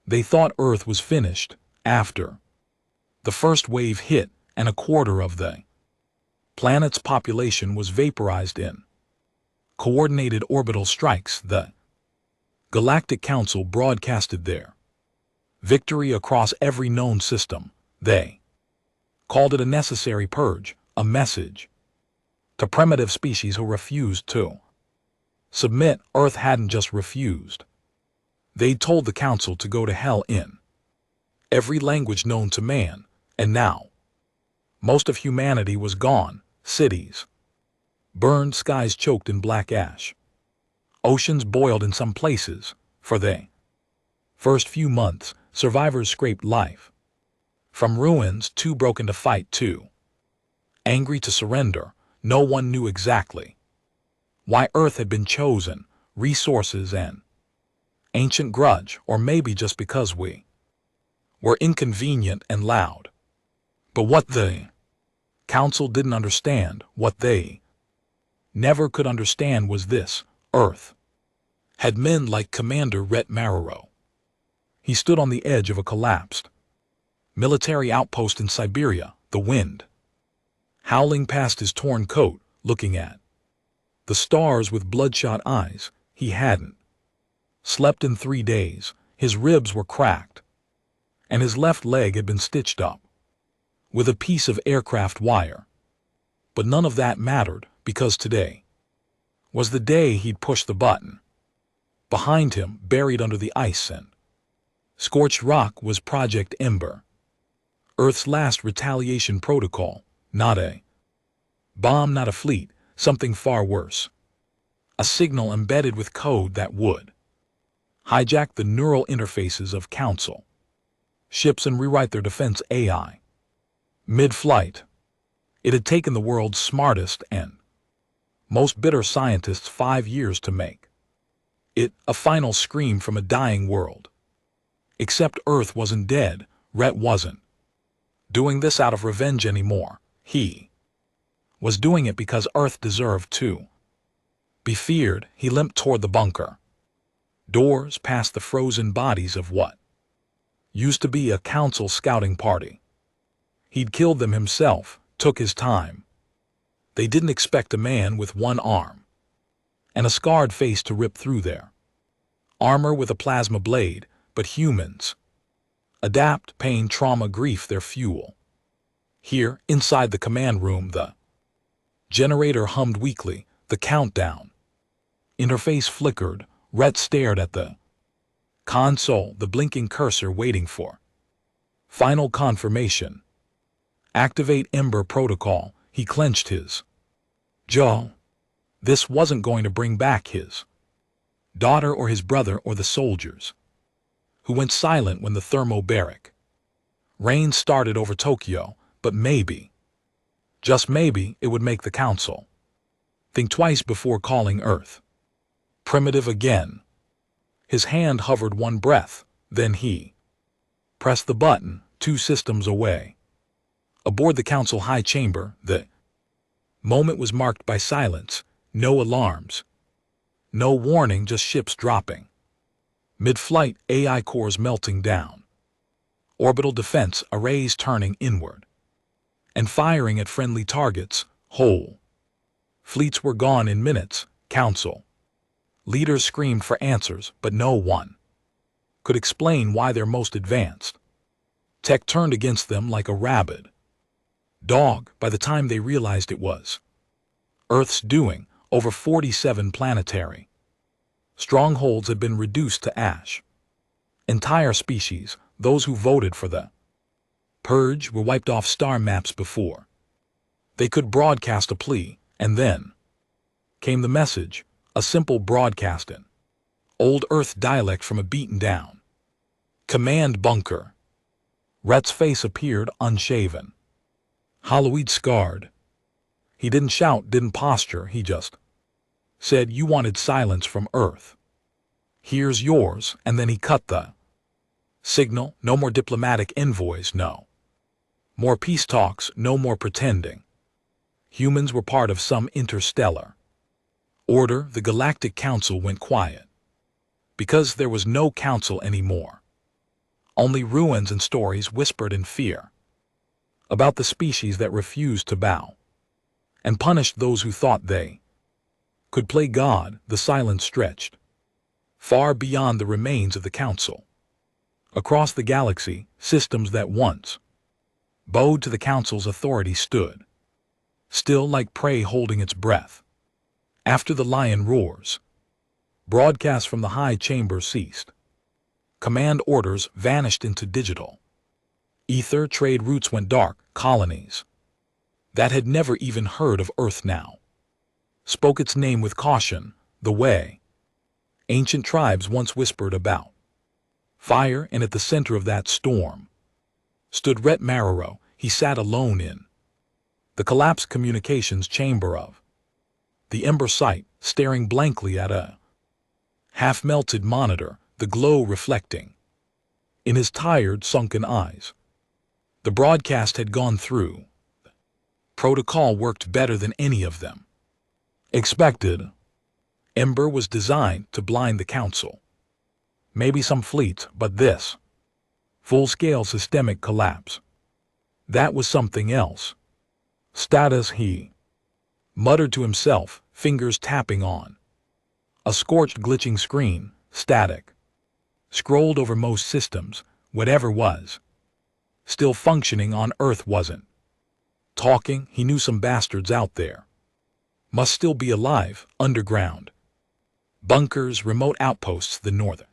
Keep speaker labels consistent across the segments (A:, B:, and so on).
A: They thought Earth was finished after the first wave hit and a quarter of the planet's population was vaporized in coordinated orbital strikes. The Galactic Council broadcasted their victory across every known system. They called it a necessary purge, a message to primitive species who refused to submit. Earth hadn't just refused. They'd told the Council to go to hell in every language known to man, and now most of humanity was gone. Cities burned, skies choked in black ash. Oceans boiled in some places. For the first few months, survivors scraped life from ruins, too broken to fight, too angry to surrender. No one knew exactly why Earth had been chosen, resources and ancient grudge, or maybe just because we were inconvenient and loud. But what the Council didn't understand, what they never could understand, was this: Earth had men like Commander Rhett Marrow. He stood on the edge of a collapsed military outpost in Siberia, the wind howling past his torn coat, looking at the stars with bloodshot eyes. He hadn't slept in 3 days, his ribs were cracked, and his left leg had been stitched up with a piece of aircraft wire. But none of that mattered, because today was the day he'd push the button. Behind him, buried under the ice and scorched rock, was Project Ember, Earth's last retaliation protocol. Not a bomb, not a fleet, something far worse. A signal embedded with code that would hijack the neural interfaces of Council ships and rewrite their defense AI. Mid-flight, it had taken the world's smartest and most bitter scientists 5 years to make it, a final scream from a dying world. Except Earth wasn't dead. Rhett wasn't doing this out of revenge anymore. He was doing it because Earth deserved to be feared. He limped toward the bunker doors, past the frozen bodies of what used to be a Council scouting party. He'd killed them himself, took his time. They didn't expect a man with one arm and a scarred face to rip through their armor with a plasma blade, but humans adapt, pain, trauma, grief, their fuel. Here, inside the command room, the generator hummed weakly, the countdown interface flickered. Rhett stared at the console, the blinking cursor waiting for final confirmation. Activate Ember Protocol. He clenched his jaw. This wasn't going to bring back his daughter or his brother or the soldiers who went silent when the thermobaric rain started over Tokyo, but maybe, just maybe, it would make the Council think twice before calling Earth primitive again. His hand hovered one breath, then he pressed the button 2 systems away. Aboard the Council high chamber, the moment was marked by silence. No alarms, no warning, just ships dropping. Mid-flight, AI cores melting down. Orbital defense arrays turning inward and firing at friendly targets. Whole fleets were gone in minutes. Council leaders screamed for answers, but no one could explain why their most advanced tech turned against them like a rabid dog. By the time they realized it was Earth's doing, over 47 planetary strongholds had been reduced to ash. Entire species, those who voted for the purge, were wiped off star maps before they could broadcast a plea. And then came the message, a simple broadcast in old Earth dialect from a beaten-down command bunker. Rhett's face appeared unshaven, hollowed, scarred. He didn't shout, didn't posture, he just said, "You wanted silence from Earth. Here's yours." And then he cut the signal. No more diplomatic envoys, no more peace talks, no more pretending humans were part of some interstellar order. The Galactic Council went quiet because there was no council anymore. Only ruins and stories whispered in fear about the species that refused to bow and punished those who thought they could play God. The silence stretched far beyond the remains of the Council. Across the galaxy, systems that once bowed to the Council's authority stood still like prey holding its breath. After the lion roars, broadcasts from the high chamber ceased. Command orders vanished into digital ether. Trade routes went dark. Colonies that had never even heard of Earth now spoke its name with caution, the way ancient tribes once whispered about fire. And at the center of that storm stood Rhett Marrow. He sat alone in the collapsed communications chamber of the Ember site, staring blankly at a half-melted monitor, the glow reflecting in his tired, sunken eyes. The broadcast had gone through. Protocol worked better than any of them expected. Ember was designed to blind the Council. Maybe some fleets, but this full-scale systemic collapse, that was something else. Status, he muttered to himself, fingers tapping on a scorched, glitching screen. Static scrolled over most systems. Whatever was still functioning on Earth wasn't talking. He knew some bastards out there must still be alive. Underground bunkers, remote outposts, the northern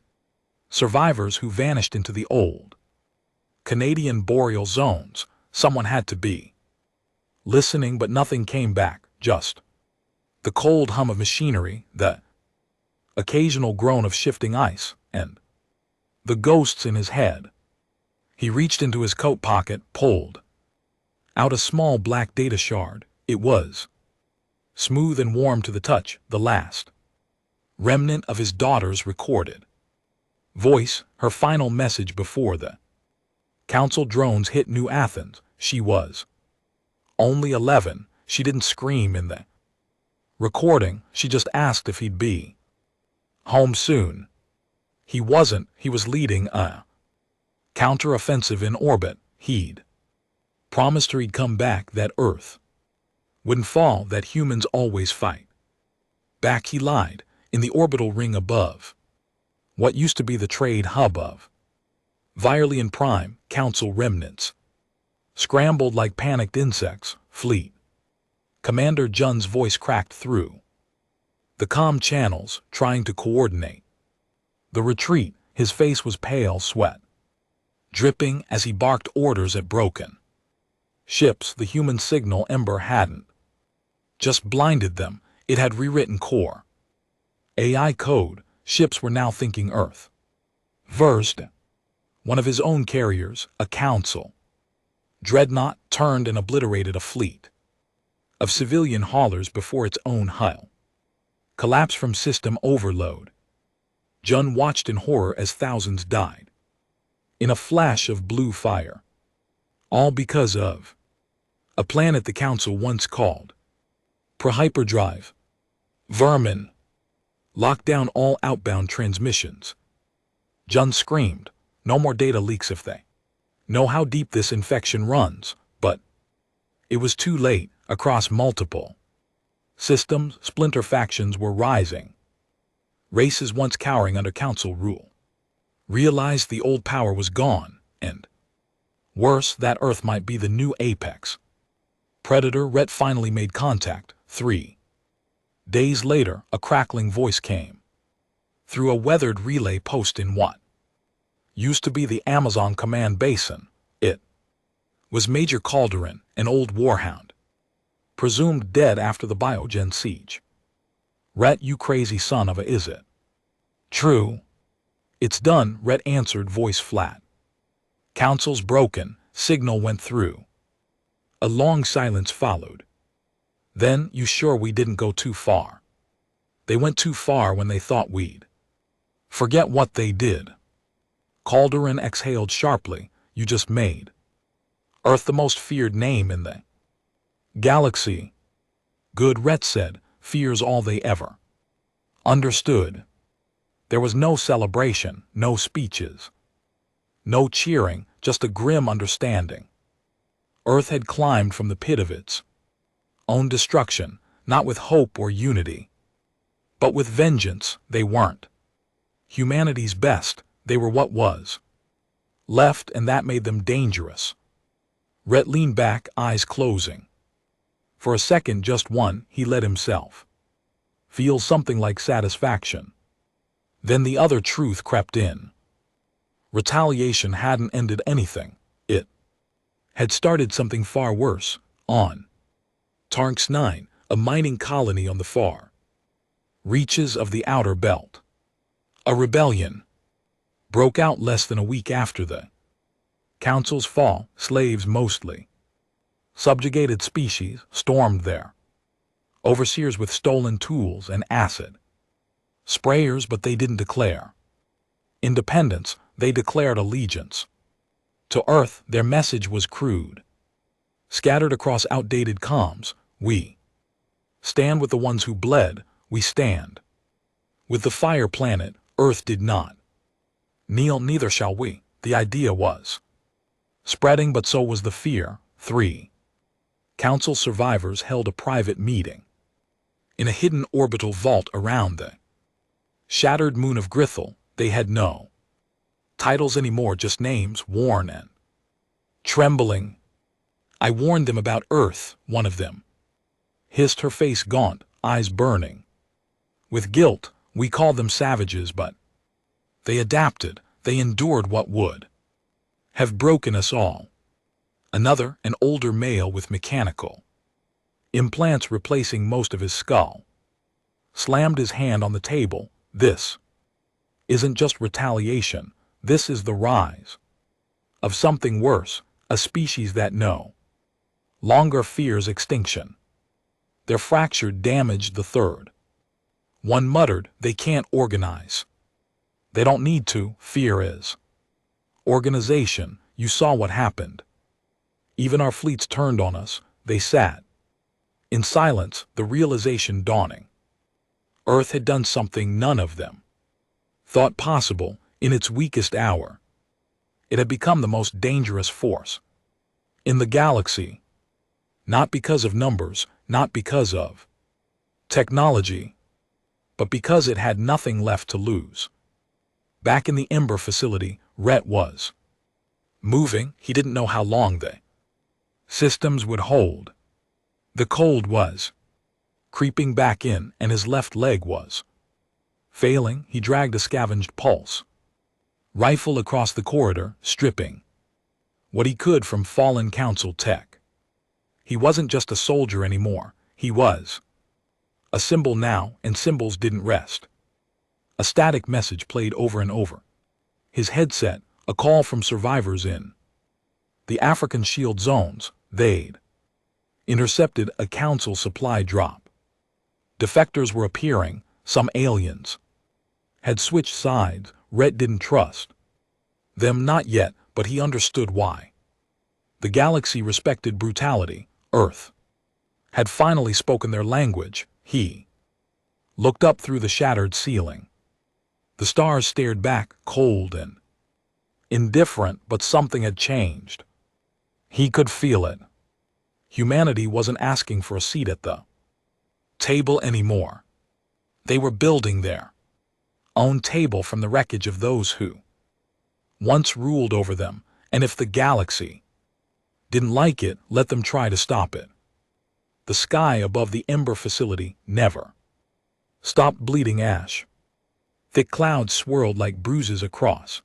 A: survivors who vanished into the old Canadian boreal zones. Someone had to be listening, but nothing came back. Just the cold hum of machinery, the occasional groan of shifting ice, and the ghosts in his head. He reached into his coat pocket, pulled out a small black data shard. It was smooth and warm to the touch, the last remnant of his daughter's recorded voice, her final message before the Council drones hit New Athens. She was only 11. She didn't scream in the recording. She just asked if he'd be home soon. He wasn't. He was leading a counter-offensive in orbit. He'd promised her he'd come back, that Earth wouldn't fall, that humans always fight back. He lied. In the orbital ring above what used to be the trade hub of Virelian Prime, Council remnants scrambled like panicked insects. Fleet Commander Jun's voice cracked through the comm channels, trying to coordinate the retreat. His face was pale, sweat dripping as he barked orders at broken ships. The human signal Ember hadn't just blinded them, it had rewritten core AI code. Ships were now thinking Earth versed. One of his own carriers, a Council dreadnought, turned and obliterated a fleet of civilian haulers before its own hull collapsed from system overload. Jun watched in horror as thousands died in a flash of blue fire, all because of a planet the Council once called Prohyperdrive. Vermin locked down all outbound transmissions. Jun screamed, no more data leaks if they know how deep this infection runs. But it was too late. Across multiple systems, splinter factions were rising. Races once cowering under Council rule realized the old power was gone, and worse, that Earth might be the new apex predator. Rhett finally made contact. 3 days later, a crackling voice came through a weathered relay post in what used to be the Amazon command basin. It was Major Calderon, an old warhound, presumed dead after the Biogen siege. Rhett, you crazy son of a, is it true? It's done, Rhett answered, voice flat. Council's broken. Signal went through. A long silence followed. Then, you sure we didn't go too far? They went too far when they thought we'd forget what they did. Calderon exhaled sharply. You just made Earth the most feared name in the galaxy. Good, Rhett said. Fear's all they ever understood. There was no celebration, no speeches. No cheering, just a grim understanding. Earth had climbed from the pit of its own destruction, not with hope or unity, but with vengeance. They weren't humanity's best, they were what was left, and that made them dangerous. Rhett leaned back, eyes closing. For a second, just one, he let himself feel something like satisfaction. Then the other truth crept in. Retaliation hadn't ended anything. It had started something far worse. On Tarnks 9, a mining colony on the far reaches of the outer belt. A rebellion broke out less than a week after the Council's fall. Slaves mostly, subjugated species, stormed there. Overseers with stolen tools and acid sprayers, but they didn't declare independence, they declared allegiance. To Earth, their message was crude, scattered across outdated comms. We stand with the ones who bled, we stand with the Fire Planet. Earth did not kneel, neither shall we. The idea was spreading, but so was the fear. 3 Council survivors held a private meeting in a hidden orbital vault around the shattered moon of Grithel. They had no titles anymore, just names, worn and trembling. I warned them about Earth, one of them hissed, her face gaunt, eyes burning with guilt. We called them savages, but they adapted, they endured what would have broken us all. Another, an older male with mechanical implants replacing most of his skull, slammed his hand on the table. This isn't just retaliation, this is the rise of something worse, a species that no longer fears extinction. Their fracture damaged the third. One muttered, they can't organize. They don't need to, fear is organization. You saw what happened. Even our fleets turned on us. They sat in silence, the realization dawning. Earth had done something none of them thought possible. In its weakest hour, it had become the most dangerous force in the galaxy. Not because of numbers, not because of technology, but because it had nothing left to lose. Back in the Ember facility, Rhett was moving. He didn't know how long the systems would hold. The cold was creeping back in, and his left leg was failing. He dragged a scavenged pulse rifle across the corridor, stripping what he could from fallen Council tech. He wasn't just a soldier anymore. He was a symbol now, and symbols didn't rest. A static message played over and over. His headset, a call from survivors in the African shield zones. They'd intercepted a Council supply drop. Defectors were appearing. Some aliens had switched sides. Rhett didn't trust them, not yet, but he understood why. The galaxy respected brutality. Earth had finally spoken their language. He looked up through the shattered ceiling. The stars stared back, cold and indifferent, but something had changed. He could feel it. Humanity wasn't asking for a seat at the table anymore. They were building their own table from the wreckage of those who once ruled over them, and if the galaxy didn't like it, let them try to stop it. The sky above the Ember facility never stopped bleeding ash. Thick clouds swirled like bruises across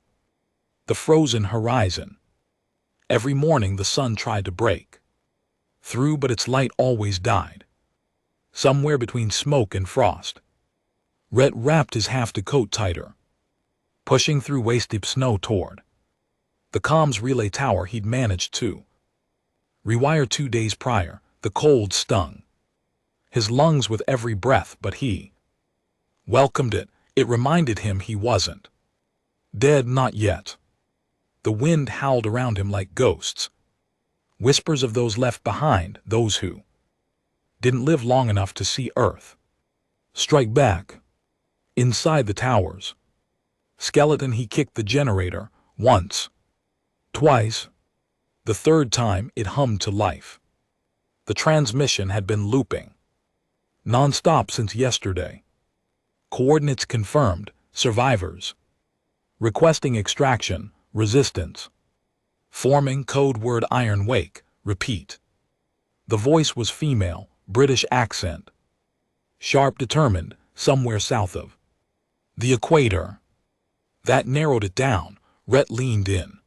A: the frozen horizon. Every morning the sun tried to break through, but its light always died somewhere between smoke and frost. Rhett wrapped his half-coat tighter, pushing through waist-deep snow toward the comms relay tower he'd managed to rewire 2 days prior. The cold stung his lungs with every breath, but he welcomed it. It reminded him he wasn't dead, not yet. The wind howled around him like ghosts, whispers of those left behind, those who didn't live long enough to see Earth strike back. Inside the towers, skeleton, he kicked the generator once. Twice. The third time it hummed to life. The transmission had been looping non-stop since yesterday. Coordinates confirmed, survivors. Requesting extraction, resistance. Forming code word Iron Wake, repeat. The voice was female, British accent. Sharp, determined, somewhere south of the equator. That narrowed it down. Rhett leaned in.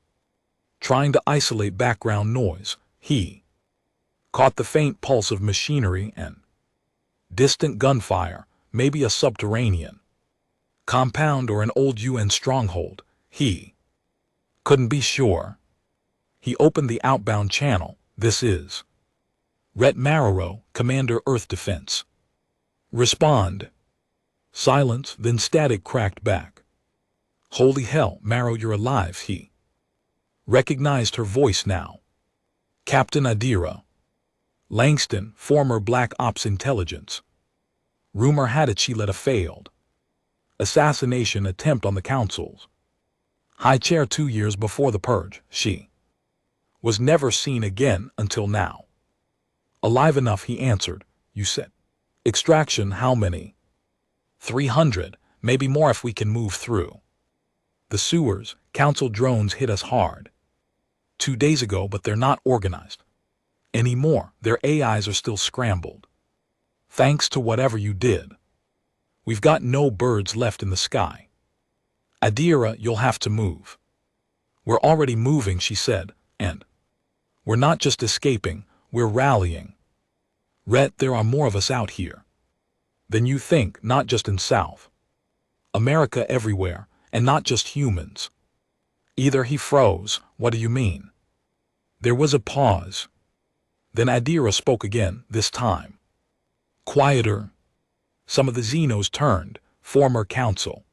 A: Trying to isolate background noise, he caught the faint pulse of machinery and distant gunfire, maybe a subterranean compound or an old UN stronghold. He couldn't be sure. He opened the outbound channel. This is Rhett Marrow, Commander Earth Defense. Respond. Silence, then static cracked back. Holy hell, Marrow, you're alive, he recognized her voice now. Captain Adira. Langston, former Black Ops intelligence. Rumor had it she led a failed assassination attempt on the Council's high chair 2 years before the purge. She was never seen again until now. Alive enough, he answered. You said. Extraction, how many? 300, maybe more if we can move through the sewers. Council drones hit us hard 2 days ago, but they're not organized anymore. Their AIs are still scrambled. Thanks to whatever you did. We've got no birds left in the sky. Adira, you'll have to move. We're already moving, she said, and we're not just escaping, we're rallying. Rhett, there are more of us out here than you think, not just in South America, everywhere, and not just humans. Either. He froze. What do you mean? There was a pause. Then Adira spoke again, this time quieter. Some of the Xenos turned, former Council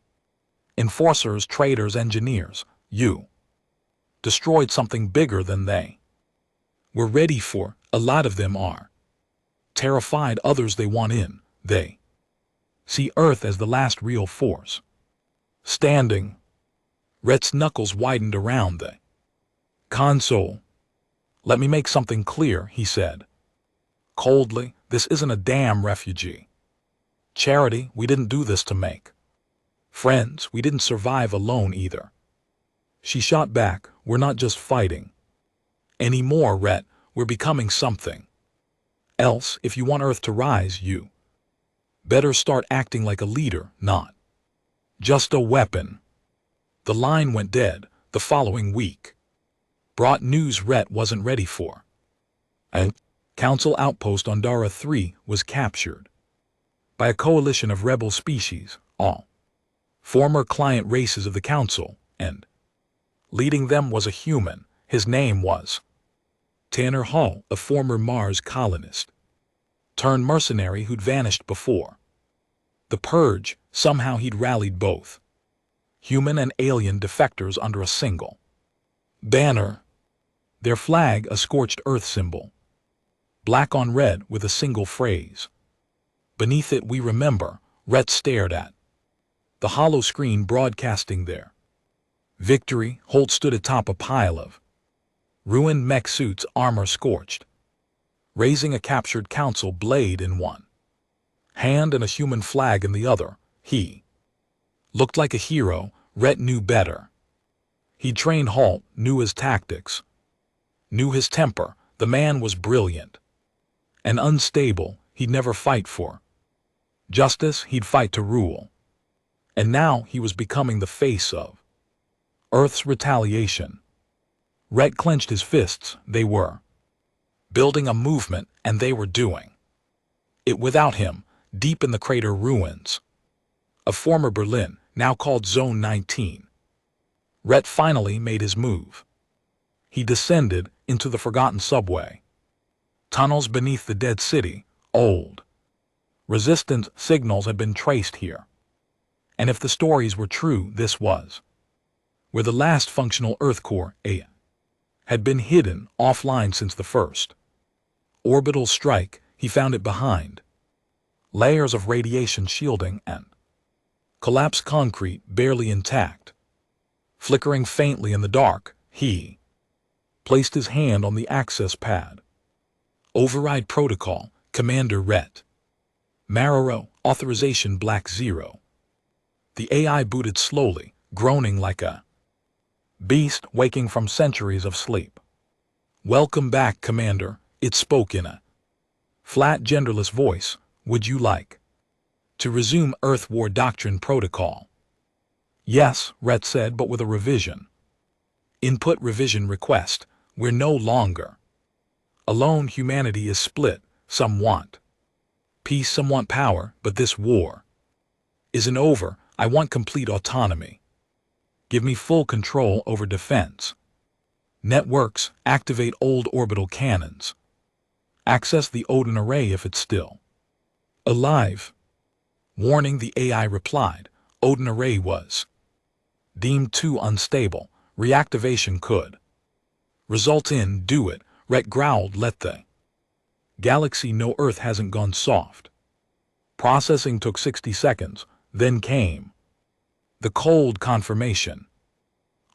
A: enforcers, traitors, engineers. You destroyed something bigger than they were ready for. A lot of them are terrified, others they want in. They see Earth as the last real force standing. Rhett's knuckles widened around the console. Let me make something clear, he said coldly. This isn't a damn refugee charity. We didn't do this to make friends. We didn't survive alone either. She shot back. We're not just fighting anymore, Rhett. We're becoming something else. If you want Earth to rise, you better start acting like a leader, not just a weapon. The line went dead. The following week brought news Rhett wasn't ready for. A Council outpost on Dara 3 was captured by a coalition of rebel species, all former client races of the Council, and leading them was a human. His name was Tanner Hall, a former Mars colonist turned mercenary who'd vanished before the purge. Somehow he'd rallied both human and alien defectors under a single banner. Their flag, a scorched earth symbol, black on red with a single phrase beneath it, we remember. Rhett stared at the hollow screen broadcasting their victory. Holt stood atop a pile of ruined mech suits, armor scorched, raising a captured Council blade in one hand and a human flag in the other. He looked like a hero. Rhett knew better. He'd trained Holt, knew his tactics, knew his temper. The man was brilliant and unstable. He'd never fight for justice, he'd fight to rule. And now he was becoming the face of Earth's retaliation. Rhett clenched his fists. They were building a movement, and they were doing it without him. Deep in the crater ruins of former Berlin, now called Zone 19, Rhett finally made his move. He descended into the forgotten subway tunnels beneath the dead city. Old resistance signals had been traced here. And if the stories were true, this was where the last functional Earth core A had been hidden, offline since the first orbital strike. He found it behind layers of radiation shielding and collapsed concrete, barely intact, flickering faintly in the dark. He placed his hand on the access pad. Override protocol, Commander Ret. Marrow, authorization Black 0. The AI booted slowly, groaning like a beast waking from centuries of sleep. Welcome back, Commander, it spoke in a flat, genderless voice. Would you like to resume Earth War Doctrine Protocol? Yes, Ret said, but with a revision. Input revision request. We're no longer alone. Humanity is split. Some want peace, some want power, but this war isn't over. I want complete autonomy. Give me full control over defense networks. Activate old orbital cannons. Access the Odin array if it's still alive. Warning, the AI replied. Odin array was deemed too unstable. Reactivation could result in do it. Ret growled. Let the galaxy know Earth hasn't gone soft. Processing took 60 seconds. Then came the cold confirmation.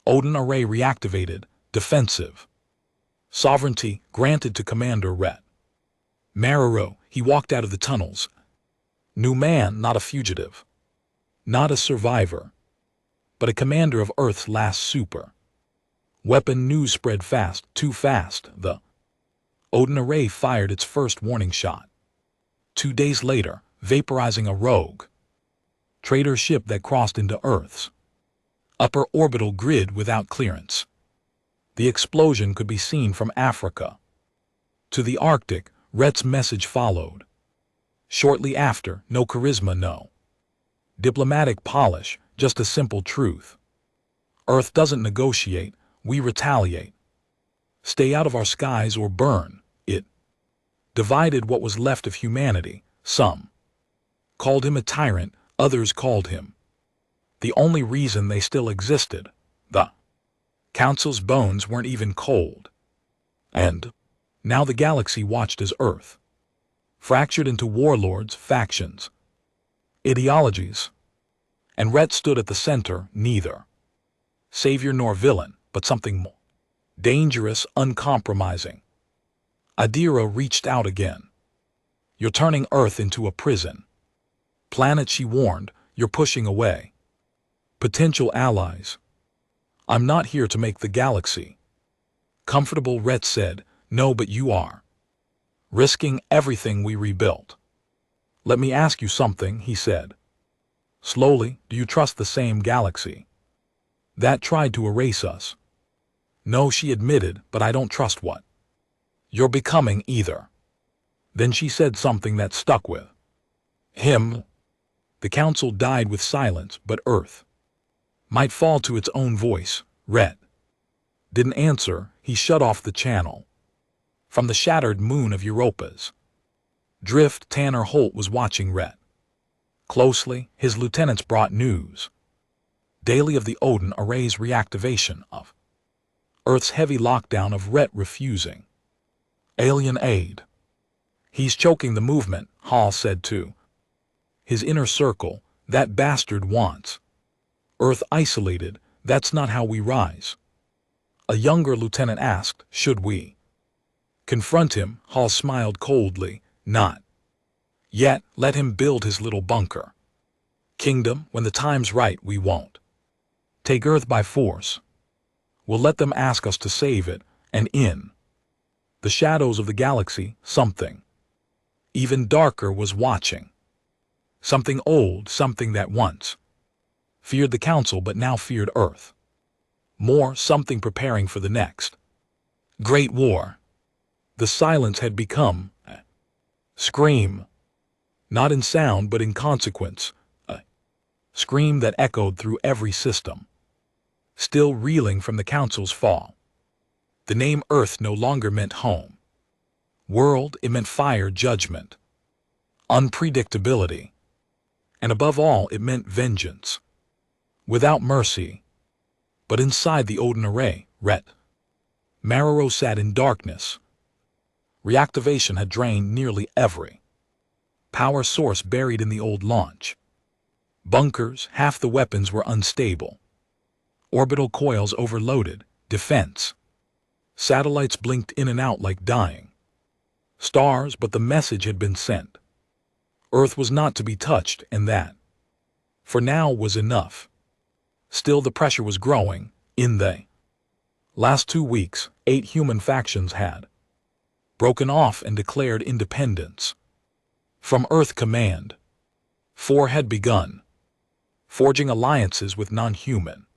A: Odin array reactivated. Defensive sovereignty granted to Commander Ret. Marrow, he walked out of the tunnels. New man, not a fugitive. Not a survivor. But a commander of Earth's last super. Weapon news spread fast, too fast. The Odin array fired its first warning shot. 2 days later, vaporizing a rogue trader ship that crossed into Earth's upper orbital grid without clearance. The explosion could be seen from Africa to the Arctic. Ret's message followed. Shortly after, no charisma, no diplomatic polish, just a simple truth. Earth doesn't negotiate, we retaliate. Stay out of our skies or burn. It divided what was left of humanity. Some called him a tyrant, others called him the only reason they still existed. The Council's bones weren't even cold. And now the galaxy watched as Earth fractured into warlords, factions, ideologies. And Ret stood at the center, neither savior nor villain, but something more dangerous, uncompromising. Adira reached out again. You're turning Earth into a prison planet, she warned. You're pushing away potential allies. I'm not here to make the galaxy comfortable, Ret said. No, but you are risking everything we rebuilt. Let me ask you something, he said. Slowly, do you trust the same galaxy that tried to erase us? No, she admitted, but I don't trust what you're becoming either. Then she said something that stuck with him. The Council died with silence, but Earth might fall to its own voice. Ret didn't answer. He shut off the channel. From the shattered moon of Europa's drift, Tanner Holt was watching Ret closely. His lieutenants brought news daily of the Odin array's reactivation, of Earth's heavy lockdown, of Ret refusing alien aid. He's choking the movement, Hall said to his inner circle. That bastard wants Earth isolated. That's not how we rise. A younger lieutenant asked, should we confront him? Hall smiled coldly. Not yet. Let him build his little bunker kingdom. When the time's right, we won't take Earth by force. We'll let them ask us to save it, and in the shadows of the galaxy, something even darker was watching. Something old, something that once feared the Council but now feared Earth more, something preparing for the next great war. The silence had become a scream, not in sound but in consequence, a scream that echoed through every system. Still reeling from the Council's fall, the name Earth no longer meant home. World, it meant fire, judgment, unpredictability, and above all, it meant vengeance, without mercy. But inside the Odin array, Ret Marrow sat in darkness. Reactivation had drained nearly every power source buried in the old launch bunkers. Half the weapons were unstable, orbital coils overloaded, defense Satellites blinked in and out like dying stars, but the message had been sent. Earth was not to be touched, and that, for now, was enough. Still, the pressure was growing. In the last 2 weeks, 8 human factions had broken off and declared independence from Earth Command. 4 had begun forging alliances with non-human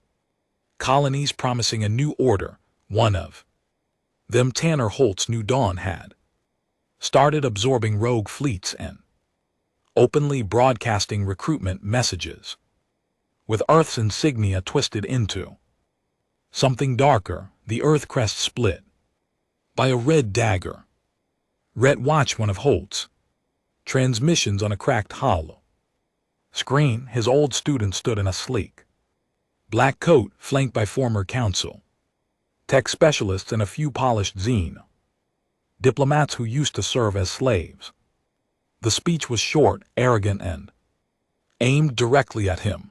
A: colonies, promising a new order. One of them, Tanner Holt's New Dawn, had started absorbing rogue fleets and openly broadcasting recruitment messages, with Earth's insignia twisted into something darker. The Earth crest split by a red dagger. Rhett watched one of Holt's transmissions on a cracked hollow screen. His old student stood in a sleek black coat, flanked by former council tech specialists and a few polished Xene diplomats who used to serve as slaves. The speech was short, arrogant, and aimed directly at him.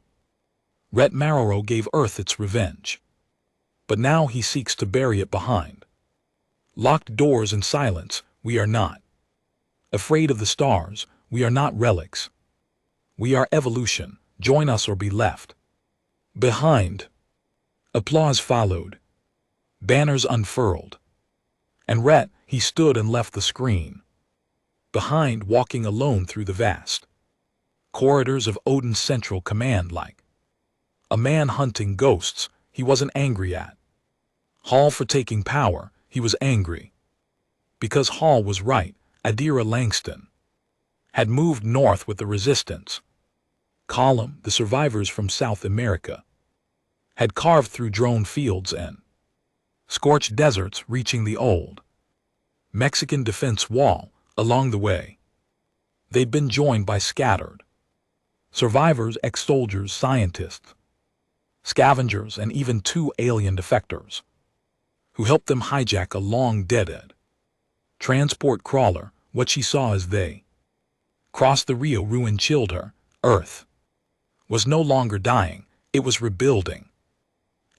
A: Rhett Marrow gave Earth its revenge, but now he seeks to bury it behind locked doors and silence. We are not afraid of the stars. We are not relics. We are evolution. Join us or be left behind. Applause followed. Banners unfurled. And Rhett, he stood and left the screen behind, walking alone through the vast corridors of Odin's Central Command like a man hunting ghosts. He wasn't angry at Hall for taking power. He was angry because Hall was right. Adira Langston had moved north with the resistance column. The survivors from South America had carved through drone fields and scorched deserts, reaching the old Mexican defense wall. Along the way, they'd been joined by scattered survivors, ex-soldiers, scientists, scavengers, and even 2 alien defectors who helped them hijack a long-dead transport crawler. What she saw as they crossed the Rio ruin chilled her. Earth was no longer dying, it was rebuilding.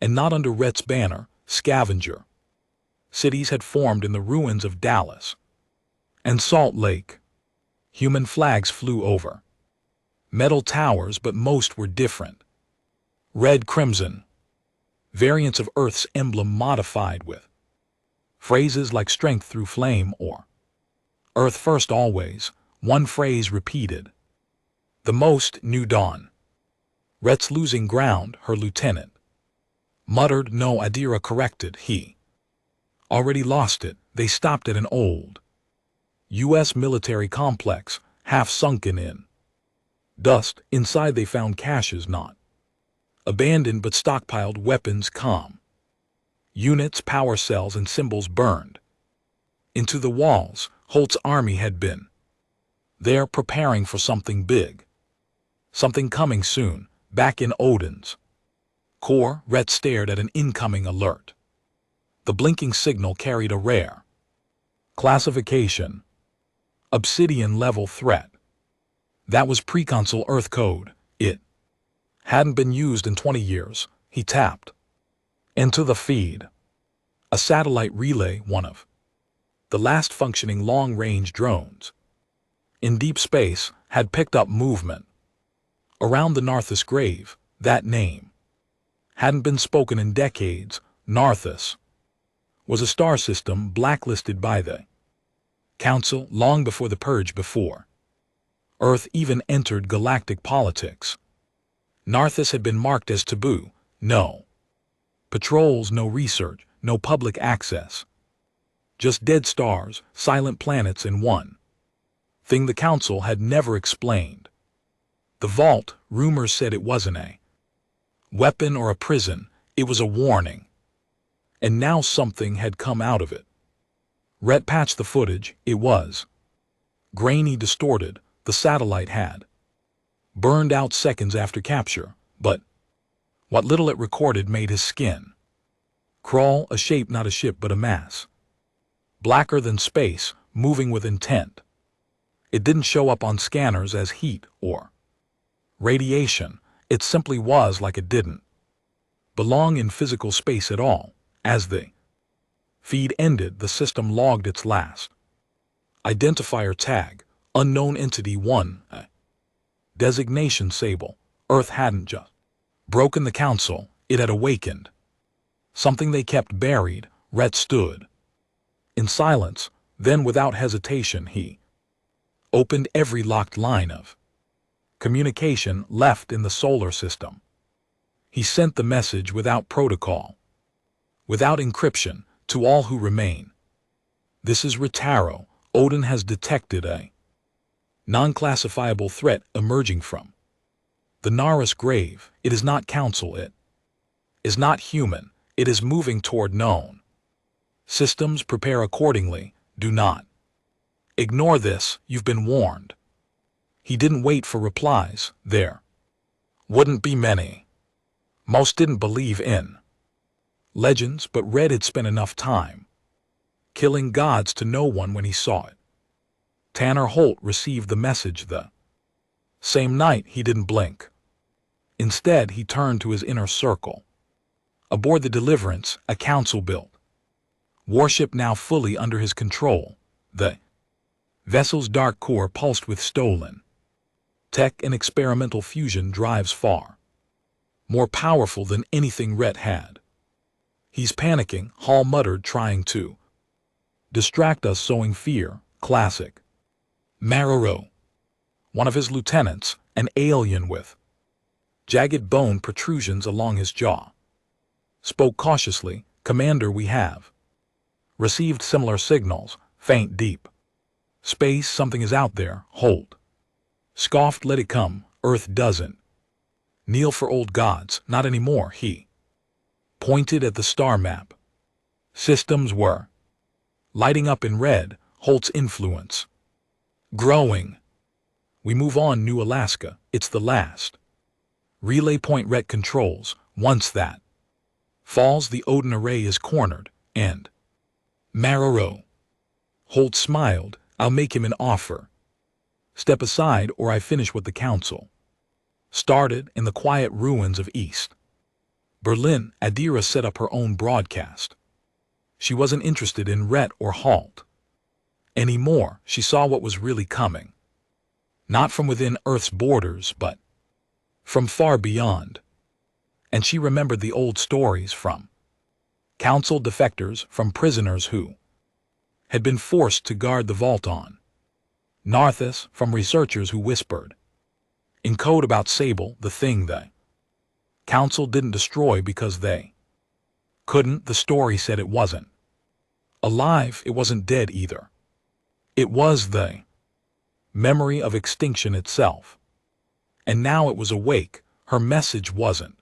A: And not under Rhett's banner. Scavenger cities had formed in the ruins of Dallas and Salt Lake. Human flags flew over metal towers, but most were different. Red, crimson, variants of Earth's emblem modified with phrases like strength through flame or Earth first always. One phrase repeated the most. New Dawn. Rhett's losing ground, her lieutenant muttered. No, Adira corrected. He already lost it. They stopped at an old U.S. military complex, half sunken in dust. Inside they found caches, not abandoned but stockpiled weapons, comm units, power cells, and symbols burned into the walls. Holt's army had been there, preparing for something big, something coming soon. Back in Odin's core, Rhett stared at an incoming alert. The blinking signal carried a rare classification, Obsidian level threat. That was preconsole Earth code. It hadn't been used in 20 years. He tapped into the feed. A satellite relay, one of the last functioning long-range drones in deep space, had picked up movement around the Narthus grave. That name hadn't been spoken in decades. Narthus was a star system blacklisted by the Council long before the Purge, before Earth even entered galactic politics. Narthus had been marked as taboo. No patrols, no research, no public access. Just dead stars, silent planets, and one thing the Council had never explained. The vault. Rumors said it wasn't a weapon or a prison. It was a warning. And now something had come out of it. Rhett patched the footage. It was grainy, distorted. The satellite had burned out seconds after capture, but what little it recorded made his skin crawl. A shape, not a ship, but a mass, blacker than space, moving with intent. It didn't show up on scanners as heat or radiation. It simply was, like it didn't belong in physical space at all. As the Feed ended, the system logged its last. Identifier tag, unknown entity 1. Designation Sable. Earth hadn't just broken the council, it had awakened. Something they kept buried. Rhett stood in silence, then without hesitation he opened every locked line of communication left in the solar system. He sent the message without protocol, without encryption, to all who remain. This is Retaro. Odin has detected a non-classifiable threat emerging from the Naris grave. It is not council, it is not human, it is moving toward known. Systems prepare accordingly, do not ignore this, you've been warned. He didn't wait for replies, there wouldn't be many. Most didn't believe in legends, but Red had spent enough time killing gods to know one when he saw it. Tanner Holt received the message the same night. He didn't blink. Instead, he turned to his inner circle. Aboard the Deliverance, a council built warship now fully under his control. The vessel's dark core pulsed with stolen tech and experimental fusion drives far more powerful than anything Rhett had. He's panicking, Hall muttered, trying to distract us, sowing fear. Classic. Marrow, one of his lieutenants, an alien with jagged bone protrusions along his jaw, spoke cautiously. Commander, we have received similar signals, faint, deep space. Something is out there. Holt scoffed. Let it come. Earth doesn't kneel for old gods, not anymore. He pointed at the star map. Systems were lighting up in red. Holt's influence growing. We move on. New Alaska. It's the last relay point Rhett controls. Once that falls, the Odin array is cornered, and Marrow. Holt smiled. I'll make him an offer. Step aside or I finish what the council started. In the quiet ruins of East Berlin, Adira set up her own broadcast. She wasn't interested in Rhett or Halt anymore. She saw what was really coming. Not from within Earth's borders, but from far beyond. And she remembered the old stories from council defectors, from prisoners who had been forced to guard the vault on Narthis, from researchers who whispered in code about Sable, the thing the council didn't destroy because they couldn't. The story said it wasn't alive, it wasn't dead either. It was the memory of extinction itself. And now it was awake. Her message wasn't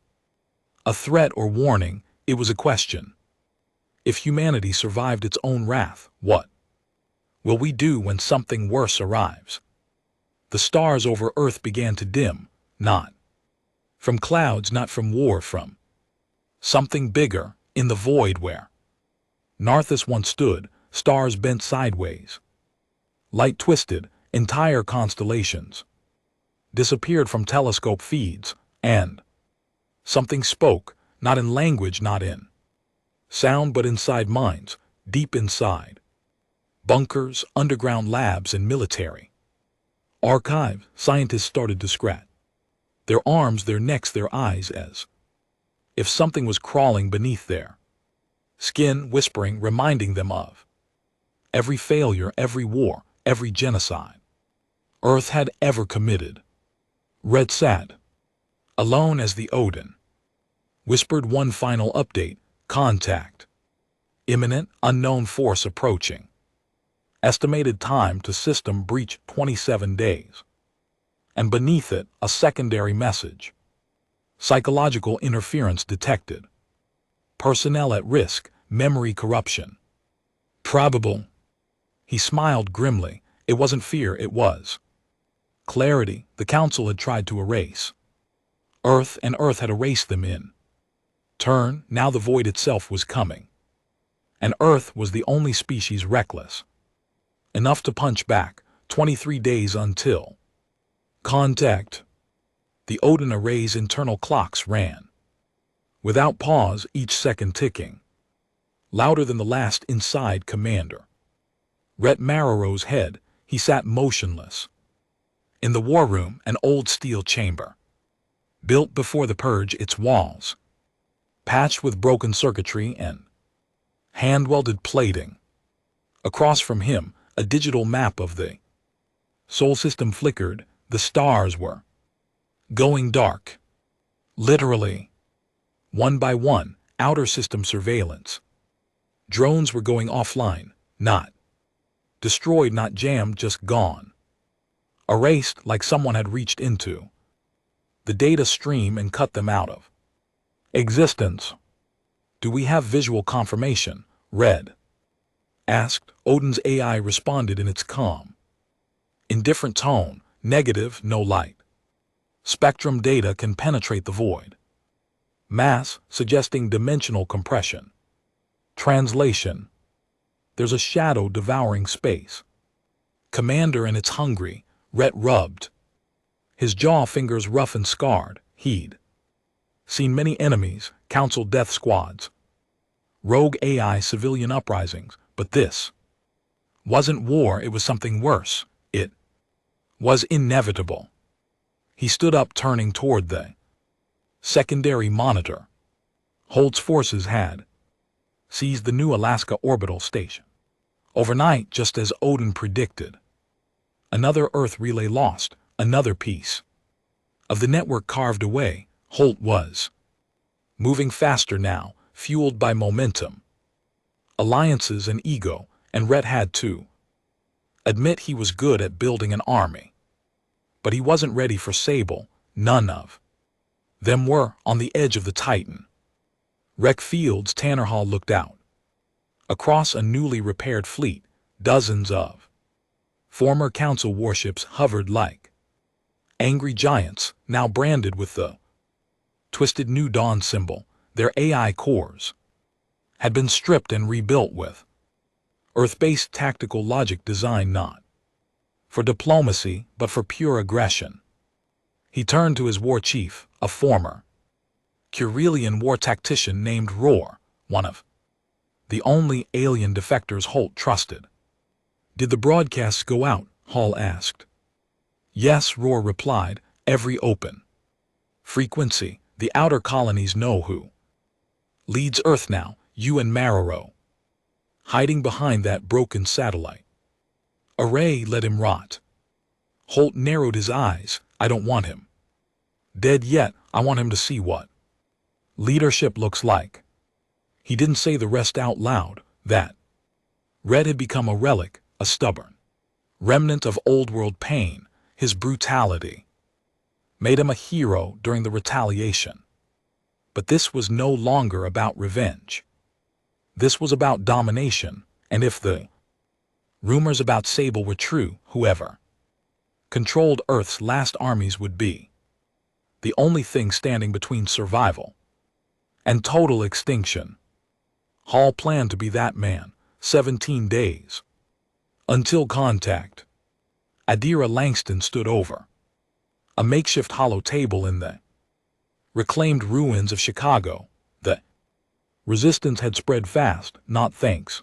A: a threat or warning, it was a question. If humanity survived its own wrath, what will we do when something worse arrives? The stars over Earth began to dim, not from clouds, not from war, from something bigger. In the void where Narthis once stood, stars bent sideways. Light twisted, entire constellations disappeared from telescope feeds, and something spoke, not in language, not in sound, but inside minds, deep inside. Bunkers, underground labs, and military archives. Scientists started to scratch their arms, their necks, their eyes, as if something was crawling beneath their skin, whispering, reminding them of every failure, every war, every genocide Earth had ever committed. Red sat alone as the Odin whispered one final update. Contact imminent, unknown force approaching. Estimated time to system breach 27 days. And beneath it, a secondary message. Psychological interference detected. Personnel at risk, memory corruption. Probable. He smiled grimly. It wasn't fear, it was clarity. The council had tried to erase Earth, and Earth had erased them in turn. Now the void itself was coming. And Earth was the only species reckless enough to punch back. 23 days until contact. The Odin array's internal clocks ran without pause, each second ticking louder than the last inside commander. Rhett Marrow's head, he sat motionless. In the war room, an old steel chamber. Built before the purge, its walls patched with broken circuitry and hand-welded plating. Across from him, a digital map of the Sol system flickered. The stars were going dark. Literally. One by one, outer system surveillance. Drones were going offline, not destroyed, not jammed, just gone. Erased like someone had reached into the data stream and cut them out of existence. Do we have visual confirmation? Red asked. Odin's AI responded in its calm, indifferent tone. Negative, no light. Spectrum data can penetrate the void. Mass, suggesting dimensional compression. Translation. There's a shadow devouring space. Commander, and it's hungry. Rhett rubbed his jaw, fingers rough and scarred. He'd seen many enemies, council death squads, rogue AI, civilian uprisings, but this wasn't war. It was something worse. It was inevitable. He stood up, turning toward the secondary monitor. Holt's forces had seized the new Alaska orbital station. Overnight, just as Odin predicted. Another Earth relay lost, another piece of the network carved away. Holt was moving faster now, fueled by momentum, alliances and ego, and Rhett had to admit he was good at building an army. But he wasn't ready for Sable. None of them were. On the edge of the Titan wreck fields, Tanner Hall looked out. Across a newly repaired fleet, dozens of former council warships hovered like angry giants, now branded with the twisted New Dawn symbol. Their AI cores had been stripped and rebuilt with Earth-based tactical logic designed not for diplomacy, but for pure aggression. He turned to his war chief, a former Curelian war tactician named Roar, one of the only alien defectors Holt trusted. Did the broadcasts go out? Hall asked. Yes, Roar replied, every open frequency. The outer colonies know who leads Earth now, you and Marrow. Hiding behind that broken satellite array, let him rot. Holt narrowed his eyes. I don't want him dead yet. I want him to see what leadership looks like. He didn't say the rest out loud. That Red had become a relic, a stubborn remnant of old-world pain. His brutality made him a hero during the Retaliation. But this was no longer about revenge. This was about domination, and if the rumors about Sable were true, whoever controlled Earth's last armies would be the only thing standing between survival and total extinction. Hall planned to be that man. 17 days until contact. Adira Langston stood over a makeshift hollow table in the reclaimed ruins of Chicago. The resistance had spread fast, not thanks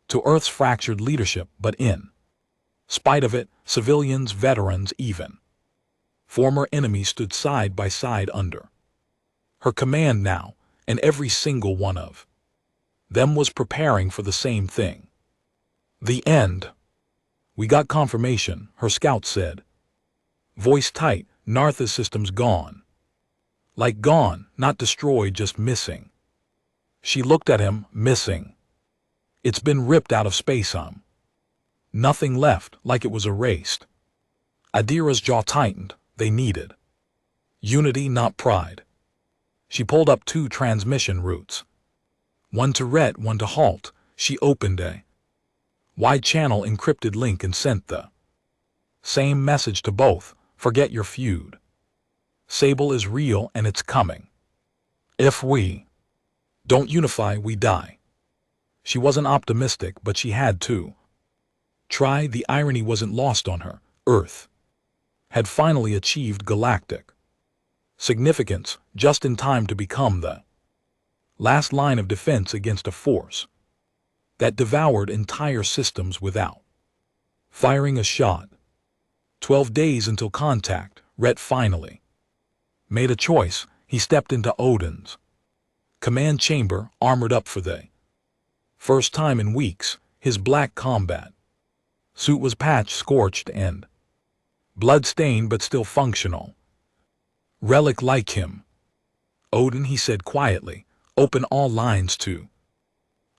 A: to Earth's fractured leadership, but in spite of it. Civilians, veterans, even former enemies stood side by side under her command now, and every single one of them was preparing for the same thing. The end. We got confirmation, her scout said. Voice tight. Nartha's system's gone. Like gone, not destroyed, just missing. She looked at him. Missing. It's been ripped out of space. Nothing left, like it was erased. Adira's jaw tightened. They needed unity, not pride. She pulled up 2 transmission routes. One to Rhett, one to Halt. She opened a wide-channel encrypted link and sent the same message to both. Forget your feud. Sable is real and it's coming. If we don't unify, we die. She wasn't optimistic, but she had to try. The irony wasn't lost on her. Earth had finally achieved galactic significance, just in time to become the Last line of defense against a force that devoured entire systems without firing a shot. 12 days until contact, Rhett finally made a choice. He stepped into Odin's command chamber, armored up for the first time in weeks. His black combat suit was patched, scorched, and blood-stained, but still functional. Relic like him. Odin, he said quietly, open all lines to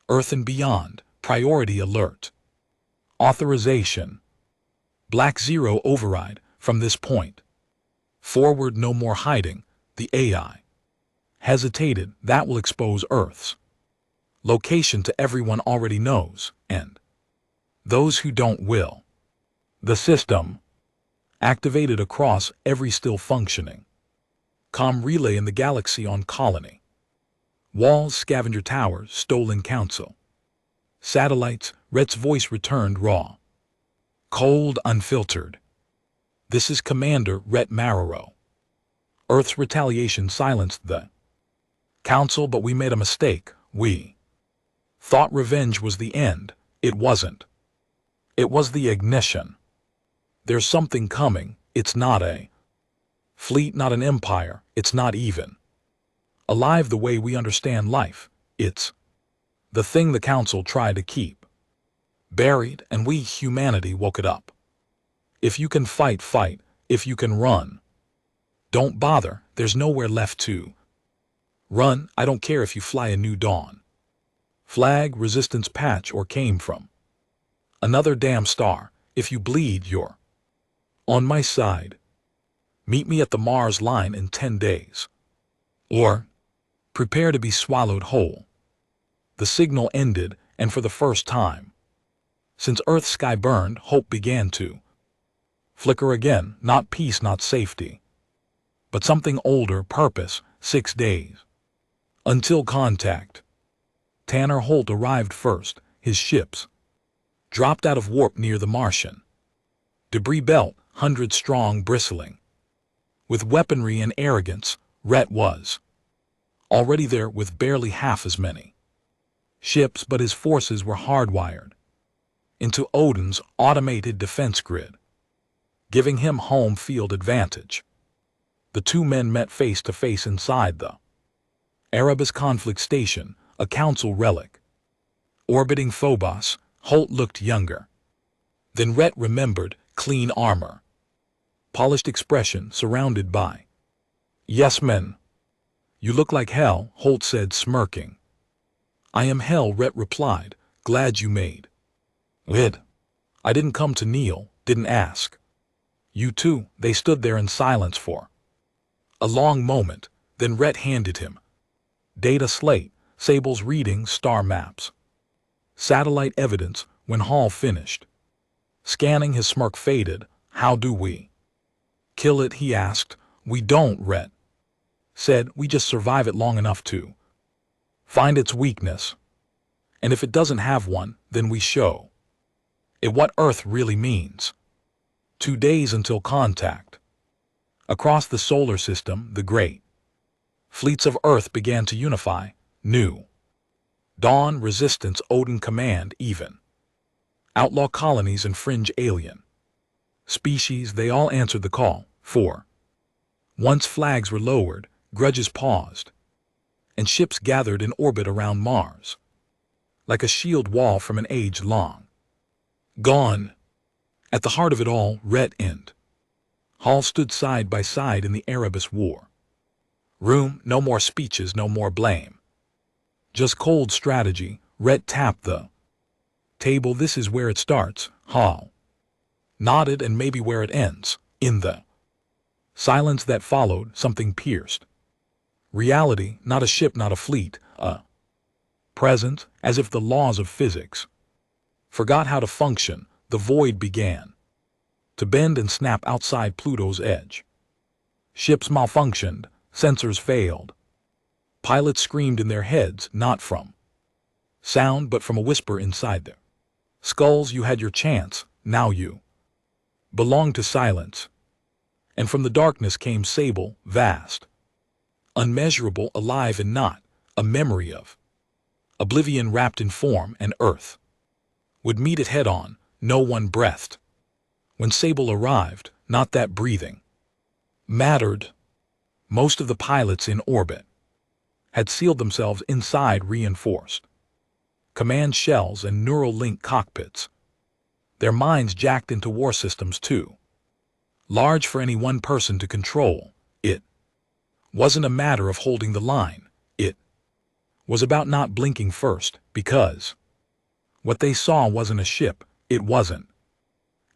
A: Earth and beyond. Priority alert. Authorization. Black Zero override. From this point forward, no more hiding. The AI hesitated. That will expose Earth's location to everyone already knows, and those who don't will. The system activated across every still functioning comm relay in the galaxy, on colony walls, scavenger towers, stolen council satellites. Rhett's voice returned, raw, cold, unfiltered. This is Commander Rhett Marrow. Earth's retaliation silenced the council, but we made a mistake. We thought revenge was the end. It wasn't. It was the ignition. There's something coming. It's not a fleet, not an empire. It's not even alive the way we understand life. It's the thing the council tried to keep buried, and we, humanity, woke it up. If you can fight, fight. If you can run, don't bother. There's nowhere left to run. I don't care if you fly a new dawn flag, resistance patch, or came from another damn star. If you bleed, you're on my side. Meet me at the Mars line in 10 days. Or prepare to be swallowed whole. The signal ended, and for the first time since Earth's sky burned, hope began to flicker again. Not peace, not safety, but something older, purpose. 6 days until contact. Tanner Holt arrived first. His ships dropped out of warp near the Martian debris belt, 100 strong, bristling with weaponry and arrogance. Rhett was already there with barely half as many ships, but his forces were hardwired into Odin's automated defense grid, giving him home field advantage. The two men met face to face inside the Erebus conflict station, a council relic orbiting Phobos. Holt looked younger. Then Rhett remembered. Clean armor, polished expression, surrounded by yes men. You look like hell, Holt said, smirking. I am hell, Rhett replied. Glad you made it. I didn't come to kneel, didn't ask. You too. They stood there in silence for a long moment. Then Rhett handed him data slate, Sable's reading, star maps, satellite evidence. When Hall finished scanning, his smirk faded. How do we kill it, he asked. We don't, Rhett said. We just survive it long enough to find its weakness. And if it doesn't have one, then we show it what Earth really means. 2 days until contact. Across the solar system, the great fleets of Earth began to unify. New Dawn, Resistance, Odin Command, even outlaw colonies and fringe alien species, they all answered the call. For once flags were lowered, grudges paused, and ships gathered in orbit around Mars, like a shield wall from an age long gone. At the heart of it all, Rhett and Hall stood side by side in the Erebus war room. No more speeches, no more blame, just cold strategy. Rhett tapped the table. This is where it starts. Hall nodded. And maybe where it ends. In the silence that followed, something pierced reality. Not a ship, not a fleet, a presence, as if the laws of physics forgot how to function. The void began to bend and snap outside Pluto's edge. Ships malfunctioned, sensors failed. Pilots screamed in their heads, not from sound but from a whisper inside their skulls. You had your chance, now you belong to silence. And from the darkness came Sable, vast, unmeasurable, alive and not a memory of oblivion wrapped in form and earth. Would meet it head-on, no one breathed. When Sable arrived, not that breathing mattered. Most of the pilots in orbit had sealed themselves inside reinforced command shells and neural link cockpits. Their minds jacked into war systems too, large for any one person to control. It wasn't a matter of holding the line. It was about not blinking first, because what they saw wasn't a ship. It wasn't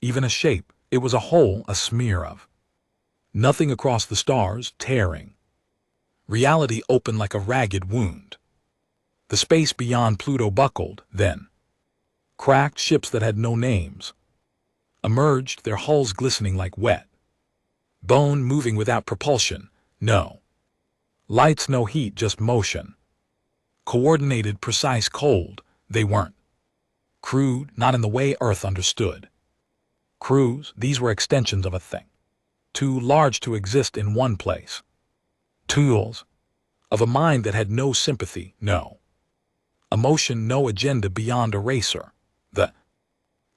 A: even a shape. It was a hole, a smear of nothing across the stars, tearing reality open like a ragged wound. The space beyond Pluto buckled, then cracked. Ships that had no names emerged, their hulls glistening like wet bone, moving without propulsion. No lights, no heat, just motion. Coordinated, precise, cold. They weren't crude, not in the way Earth understood crews. These were extensions of a thing too large to exist in one place. Tools of a mind that had no sympathy, no emotion, no agenda beyond a racer. The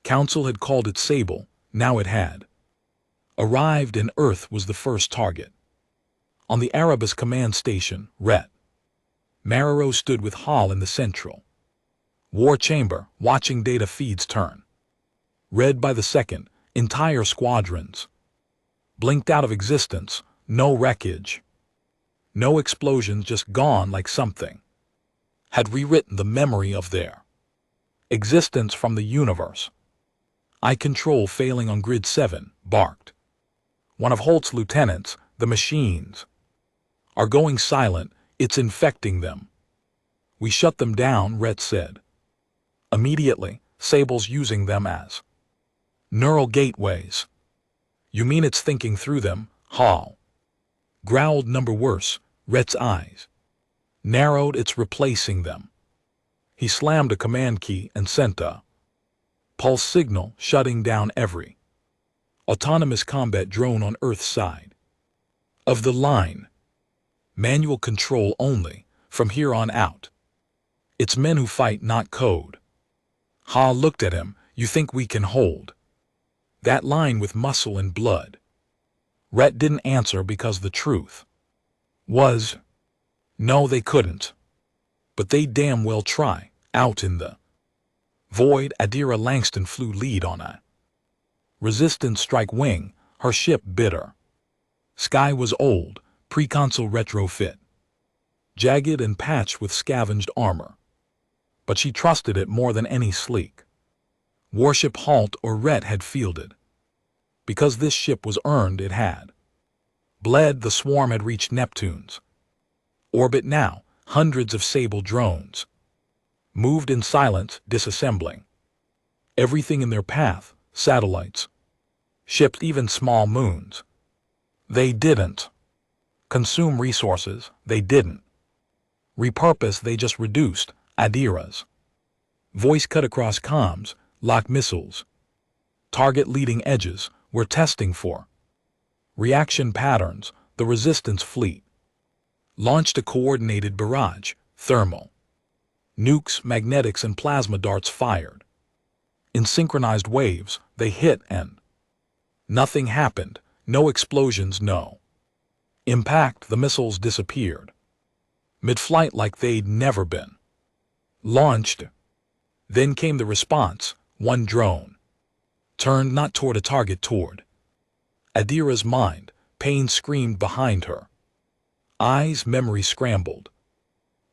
A: Council had called it Sable. Now it had arrived, and Earth was the first target. On the Erebus command station, Ret Marrow stood with Hall in the central war chamber, watching data feeds turn red by the second. Entire squadrons blinked out of existence. No wreckage, no explosions, just gone, like something had rewritten the memory of their existence from the universe. "I control failing on Grid 7, barked one of Holt's lieutenants. "The machines are going silent. It's infecting them." "We shut them down," Rhett said. "Immediately. Sable's using them as neural gateways." "You mean it's thinking through them?" Hall growled. "Number worse." Rhett's eyes narrowed. "It's replacing them." He slammed a command key and sent a pulse signal, shutting down every autonomous combat drone on Earth's side of the line. "Manual control only from here on out. It's men who fight, not code." Ha looked at him. "You think we can hold that line with muscle and blood?" Rhett didn't answer, because the truth was, no, they couldn't. But they'd damn well try. Out in the void, Adira Langston flew lead on a resistance strike wing, her ship bitter. Sky was old, pre-console retrofit, jagged and patched with scavenged armor. But she trusted it more than any sleek warship Halt or Rhett had fielded. Because this ship was earned, it had bled. The swarm had reached Neptune's orbit now. Hundreds of Sable drones moved in silence, disassembling everything in their path: satellites, ships, even small moons. They didn't consume resources. They didn't repurpose. They just reduced. Adira's voice cut across comms. "Lock missiles. Target leading edges. We're testing for reaction patterns." The resistance fleet launched a coordinated barrage. Thermal nukes, magnetics, and plasma darts fired in synchronized waves. They hit, and nothing happened. No explosions, no impact. The missiles disappeared mid-flight like they'd never been launched. Then came the response. One drone turned not toward a target, toward Adira's mind. Pain screamed behind her eyes. Memory scrambled.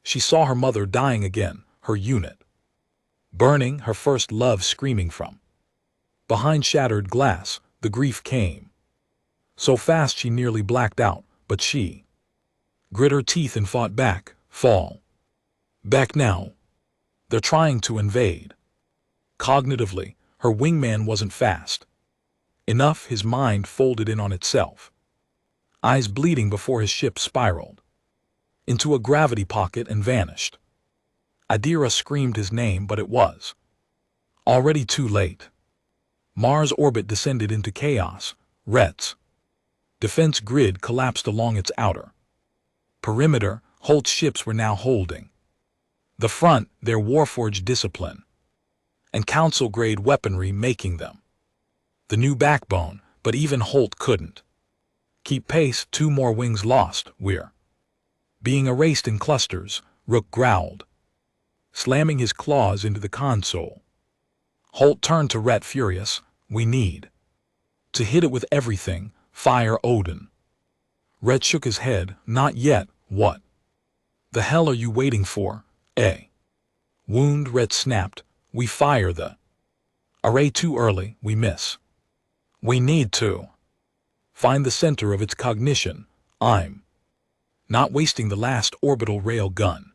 A: She saw her mother dying again, her unit burning, her first love screaming from behind shattered glass. The grief came so fast she nearly blacked out, but she grit her teeth and fought back. Fall back now. They're trying to invade. Cognitively, her wingman wasn't fast enough. His mind folded in on itself, eyes bleeding before his ship spiraled into a gravity pocket and vanished. Adira screamed his name, but it was already too late. Mars' orbit descended into chaos. Rhett's defense grid collapsed along its outer perimeter, Holt's ships were now holding the front, their warforged discipline and council-grade weaponry making them the new backbone, but even Holt couldn't keep pace. 2 more wings lost, we're being erased in clusters, Rook growled, slamming his claws into the console. Holt turned to Rhett, furious. We need to hit it with everything, fire Odin. Rhett shook his head. Not yet. What the hell are you waiting for? Wound, Rhett snapped. We fire the array too early, we miss. We need to find the center of its cognition. I'm not wasting the last orbital rail gun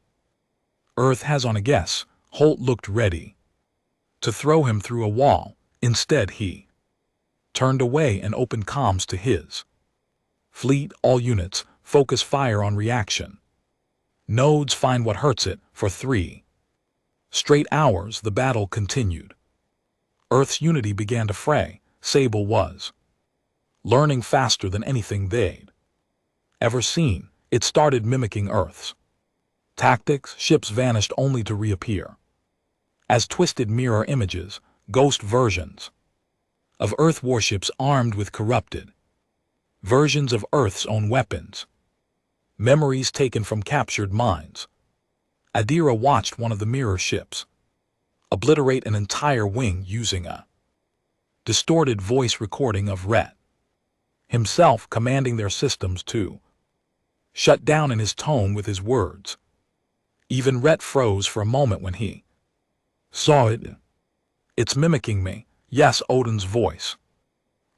A: Earth has on a guess. Holt looked ready to throw him through a wall. Instead, he turned away and opened comms to his fleet. All units, focus fire on reaction nodes. Find what hurts it. For 3 straight hours, the battle continued. Earth's unity began to fray. Sable was learning faster than anything they'd ever seen. It started mimicking Earth's tactics. Ships vanished only to reappear as twisted mirror images, ghost versions of Earth warships armed with corrupted versions of Earth's own weapons, memories taken from captured minds. Adira watched one of the mirror ships obliterate an entire wing using a distorted voice recording of Rhett himself commanding their systems to shut down, in his tone with his words. Even Rhett froze for a moment when he saw it. It's mimicking me. Yes, Odin's voice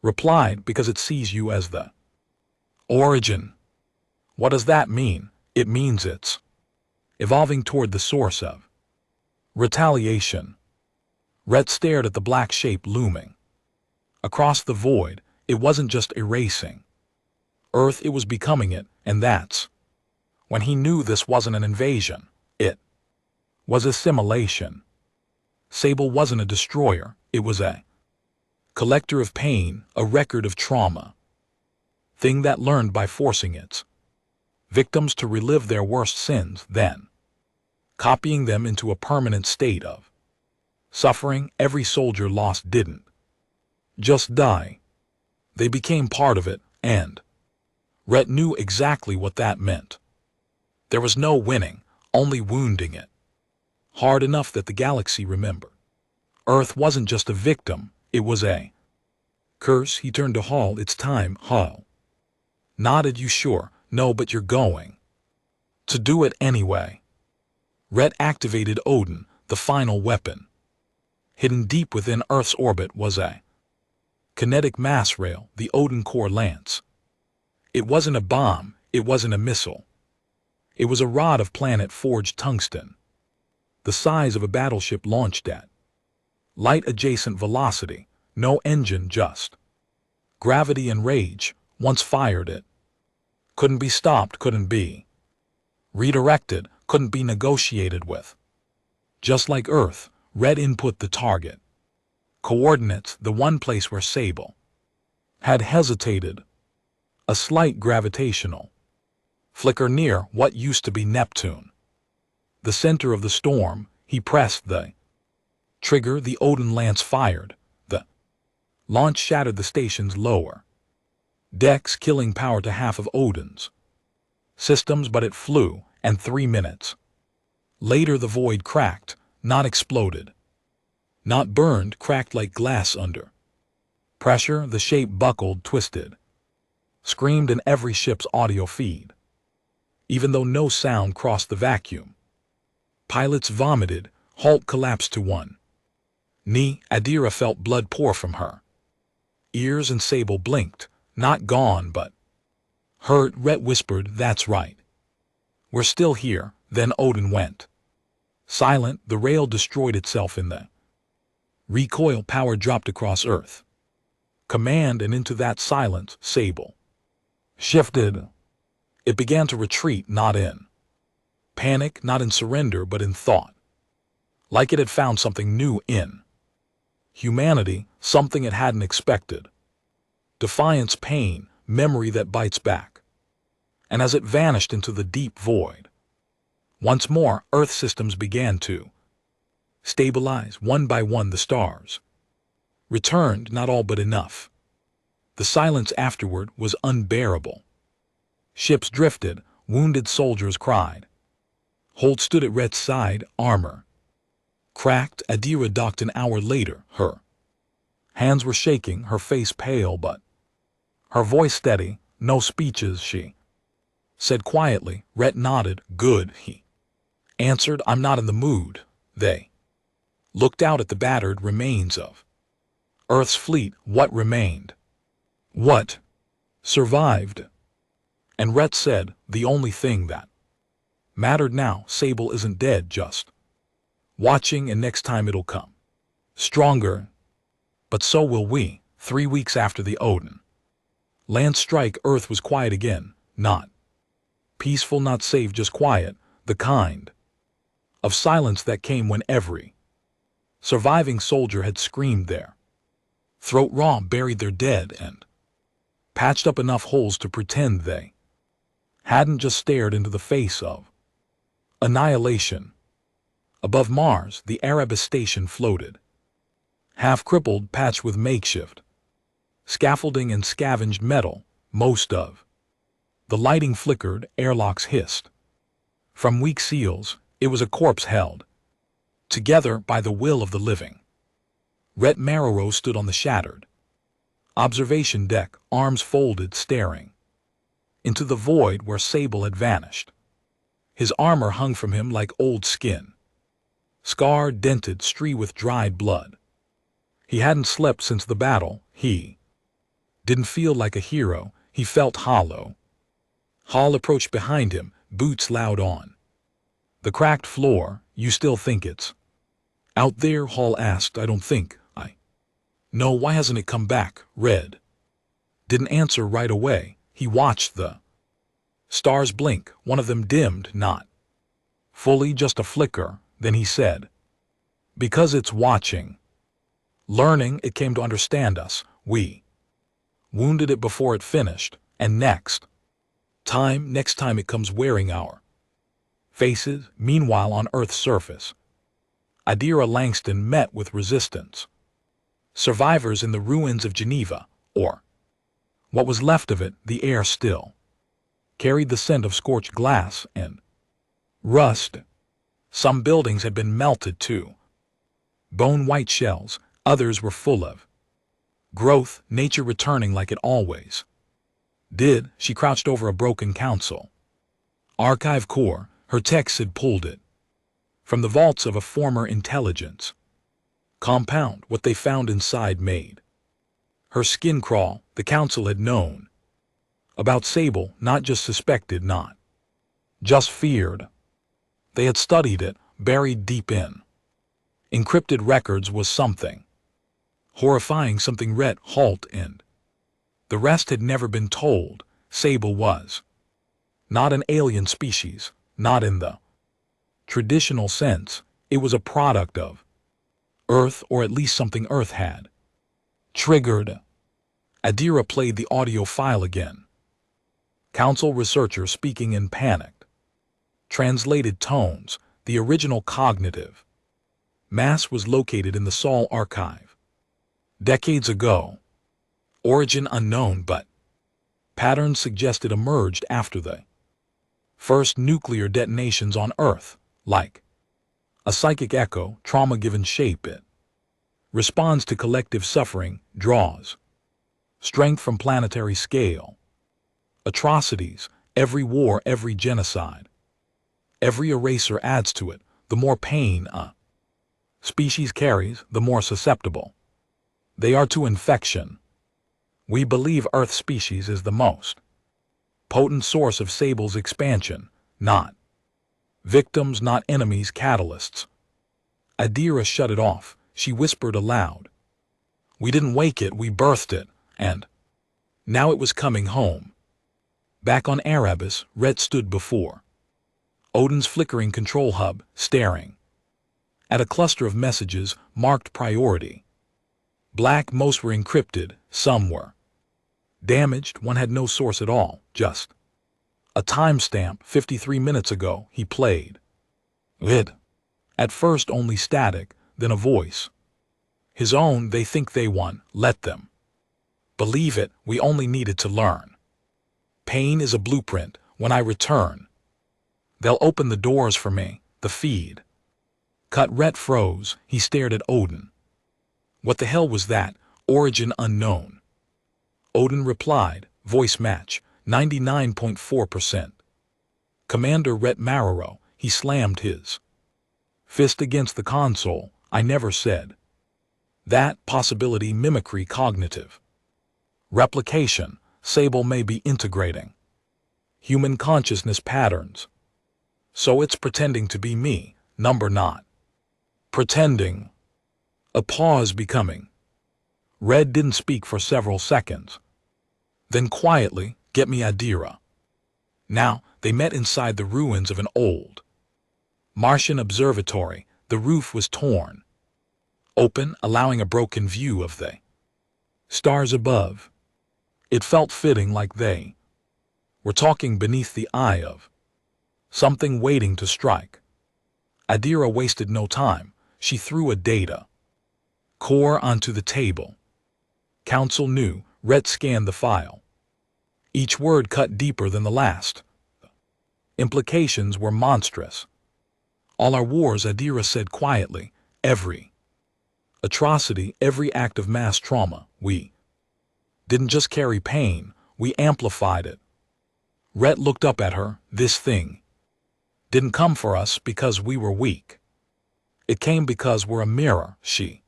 A: replied, because it sees you as the origin. What does that mean? It means it's evolving toward the source of retaliation. Rhett stared at the black shape looming across the void. It wasn't just erasing Earth, it was becoming it, and that's when he knew this wasn't an invasion. It was assimilation. Sable wasn't a destroyer, it was a collector of pain, a record of trauma. Thing that learned by forcing its victims to relive their worst sins, then copying them into a permanent state of suffering. Every soldier lost didn't just die. They became part of it, and Rhett knew exactly what that meant. There was no winning, only wounding it hard enough that the galaxy remembered. Earth wasn't just a victim, it was a curse. He turned to Hall. It's time. Hall nodded. You sure? No, but you're going to do it anyway. Rhett activated Odin, the final weapon. Hidden deep within Earth's orbit was a kinetic mass rail, the Odin core lance. It wasn't a bomb, it wasn't a missile. It was a rod of planet-forged tungsten, the size of a battleship launched at light-adjacent velocity. No engine, just gravity and rage. Once fired, it couldn't be stopped, couldn't be redirected, couldn't be negotiated with. Just like Earth, Red input the target coordinates, the one place where Sable had hesitated. A slight gravitational flicker near what used to be Neptune, the center of the storm. He pressed the trigger. The Odin lance fired. The launch shattered the station's lower decks, killing power to half of Odin's systems, but it flew, and 3 minutes later the void cracked, not exploded, not burned, cracked like glass under pressure. The shape buckled, twisted, screamed in every ship's audio feed, even though no sound crossed the vacuum. Pilots vomited. Halt collapsed to one knee. Adira felt blood pour from her ears, and Sable blinked. Not gone, but hurt. Rhett whispered, that's right. We're still here. Then Odin went silent. The rail destroyed itself in the recoil. Power dropped across Earth command, and into that silence Sable shifted. It began to retreat, not in panic, not in surrender, but in thought. Like it had found something new in humanity, something it hadn't expected. Defiance, pain, memory that bites back. And as it vanished into the deep void, Once more, Earth systems began to stabilize. One by one, the stars returned, not all but enough. The silence afterward was unbearable. Ships drifted, wounded soldiers cried. Holt stood at Rhett's side, armor cracked. Adira docked an hour later. Her hands were shaking, her face pale, but her voice steady. No speeches, she said quietly. Rhett nodded. Good, he answered. I'm not in the mood. They looked out at the battered remains of Earth's fleet. What remained? What survived? And Rhett said, the only thing that mattered now, Sable isn't dead, just watching, and next time it'll come stronger. But so will we. 3 weeks after the Odin land strike, Earth was quiet again. Not peaceful, not safe, just quiet. The kind of silence that came when every surviving soldier had screamed their throat raw, buried their dead, and patched up enough holes to pretend they hadn't just stared into the face of annihilation. Above Mars, the Erebus station floated, half-crippled, patched with makeshift scaffolding and scavenged metal. Most of the lighting flickered, airlocks hissed from weak seals. It was a corpse held together by the will of the living. Rhett Marrow stood on the shattered observation deck, arms folded, staring into the void where Sable had vanished. His armor hung from him like old skin, scarred, dented, streaked with dried blood. He hadn't slept since the battle. He didn't feel like a hero. He felt hollow. Hall approached behind him, boots loud on the cracked floor. You still think it's out there? Hall asked. I don't think I know. Why hasn't it come back? Red didn't answer right away. He watched the stars blink. One of them dimmed, not fully, just a flicker. Then he said, because it's watching, learning. It came to understand us. We wounded it before it finished, and next time it comes wearing our faces. Meanwhile, on Earth's surface, Adira Langston met with resistance. Survivors in the ruins of Geneva, or what was left of it. The air still carried the scent of scorched glass and rust. Some buildings had been melted to bone-white shells. Others were full of growth, nature returning like it always did. She crouched over a broken council archive core. Her techs had pulled it from the vaults of a former intelligence compound. What they found inside made her skin crawl. The council had known about Sable, not just suspected, not just feared. They had studied it. Buried deep in encrypted records was something horrifying, something Rhett, Halt, and the rest had never been told. Sable was not an alien species, not in the traditional sense. It was a product of Earth, or at least something Earth had triggered. Adira played the audio file again. Council researcher speaking in panicked, translated tones. The original cognitive mass was located in the Sol archive decades ago. Origin unknown, but patterns suggested emerged after the first nuclear detonations on Earth. Like a psychic echo, trauma given shape, it responds to collective suffering, draws strength from planetary scale. Atrocities, every war, every genocide, every eraser adds to it. The more pain a species carries, the more susceptible they are to infection. We believe Earth species is the most potent source of Sable's expansion, not victims, not enemies, catalysts. Adira shut it off. She whispered aloud, we didn't wake it, we birthed it, and now it was coming home. Back on Erebus, Rhett stood before Odin's flickering control hub, staring at a cluster of messages marked priority. Black, most were encrypted, some were damaged. One had no source at all, just a timestamp. 53 minutes ago, he played It. At first only static, then a voice. His own, they think they won, let them. Believe it, we only needed to learn. Pain is a blueprint, when I return. They'll open the doors for me, the feed. Cut Rhett froze, he stared at Odin. What the hell was that, origin unknown? Odin replied, voice match, 99.4%. Commander Rhett Marrow, he slammed his fist against the console, I never said. That possibility mimicry cognitive. Replication, Sable may be integrating. Human consciousness patterns. So it's pretending to be me, number not. Pretending. A pause becoming. Red didn't speak for several seconds. Then quietly, get me Adira. Now, they met inside the ruins of an old Martian observatory. The roof was torn open, allowing a broken view of the stars above. It felt fitting, like they were talking beneath the eye of something waiting to strike. Adira wasted no time. She threw a data core onto the table. Council knew. Rhett scanned the file. Each word cut deeper than the last. Implications were monstrous. All our wars, Adira said quietly, every atrocity, every act of mass trauma, we didn't just carry pain, we amplified it. Rhett looked up at her. This thing didn't come for us because we were weak. It came because we're a mirror, she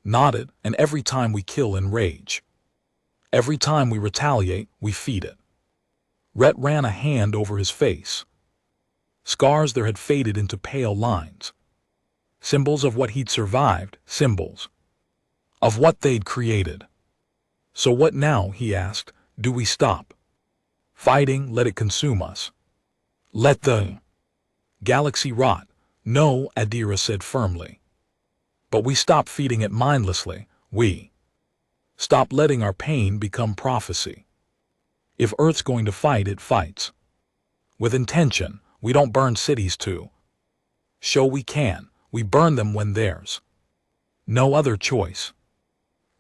A: nodded, and every time we kill in rage, every time we retaliate, we feed it. Rhett ran a hand over his face. Scars there had faded into pale lines. Symbols of what he'd survived, symbols of what they'd created. So what now, he asked, do we stop fighting, let it consume us? Let the galaxy rot? No, Adira said firmly. But we stop feeding it mindlessly, we stop letting our pain become prophecy. If Earth's going to fight, it fights. With intention, we don't burn cities to show we can. We burn them when there's no other choice.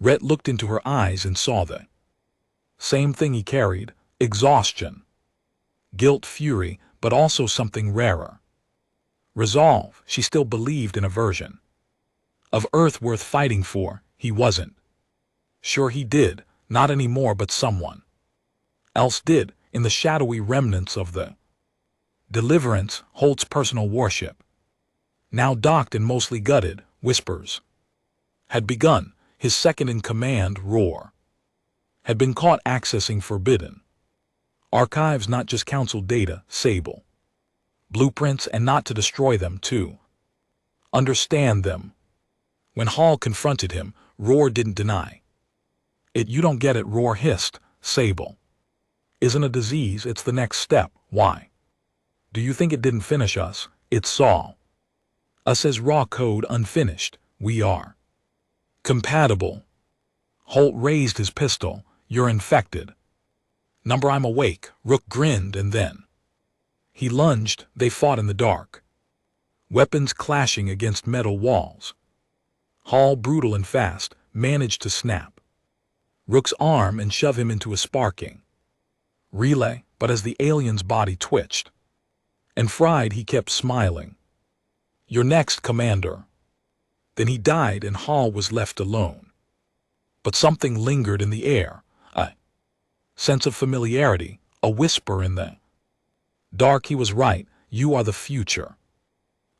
A: Rhett looked into her eyes and saw the same thing he carried, exhaustion, guilt, fury, but also something rarer. Resolve. She still believed in a version of Earth worth fighting for. He wasn't sure he did, not anymore, but someone else did, in the shadowy remnants of the Deliverance, Holt's personal warship. Now docked and mostly gutted, whispers had begun. His second-in-command, Roar, had been caught accessing forbidden archives, not just council data, Sable blueprints, and not to destroy them, to understand them. When Hall confronted him, Roar didn't deny it. You don't get it, Roar hissed. Sable isn't a disease, it's the next step. Why do you think it didn't finish us? It saw us as raw code, unfinished. We are compatible. Holt raised his pistol. You're infected. Number, I'm awake. Rook grinned, and then he lunged. They fought in the dark, weapons clashing against metal walls. Hall, brutal and fast, managed to snap Rook's arm and shove him into a sparking relay, but as the alien's body twitched and fried, he kept smiling. You're next, Commander. Then he died, and Hall was left alone. But something lingered in the air, a sense of familiarity, a whisper in the dark. He was right. You are the future.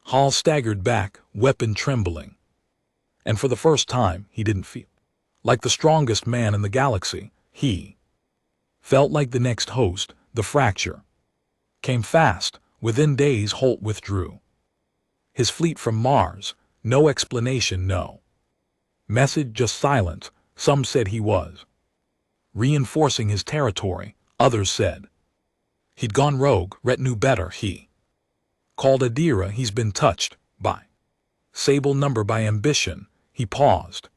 A: Hall staggered back, weapon trembling. And for the first time, he didn't feel like the strongest man in the galaxy. He felt like the next host. The fracture came fast. Within days, Holt withdrew his fleet from Mars. No explanation, no message, just silence. Some said he was reinforcing his territory. Others said he'd gone rogue. Rhett knew better. He called Adira. He's been touched by Sable number, by ambition. He paused.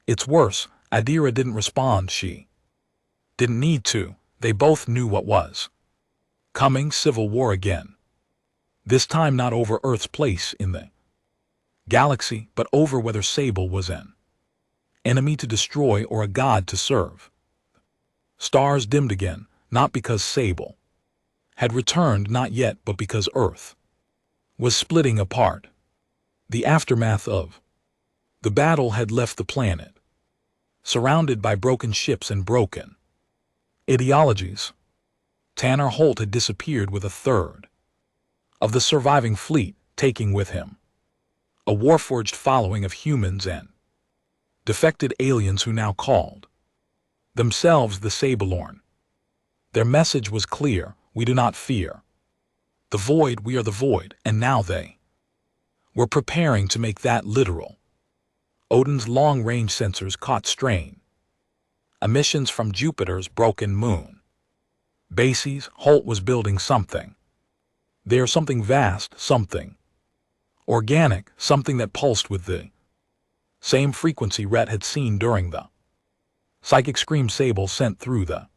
A: It's worse. Adira didn't respond. She didn't need to. They both knew what was coming. Civil war again. This time not over Earth's place in the galaxy, but over whether Sable was an enemy to destroy or a god to serve. Stars dimmed again, not because Sable had returned, not yet, but because Earth was splitting apart. The aftermath of the battle had left the planet, surrounded by broken ships and broken ideologies. Tanner Holt had disappeared with a third of the surviving fleet, taking with him a warforged following of humans and defected aliens who now called themselves the Sabelorn. Their message was clear: we do not fear the void, we are the void, and now they were preparing to make that literal. Odin's long-range sensors caught strain. Emissions from Jupiter's broken moon bases. Holt was building something. There's something vast, something organic, something that pulsed with the same frequency Rhett had seen during the psychic scream Sable sent through the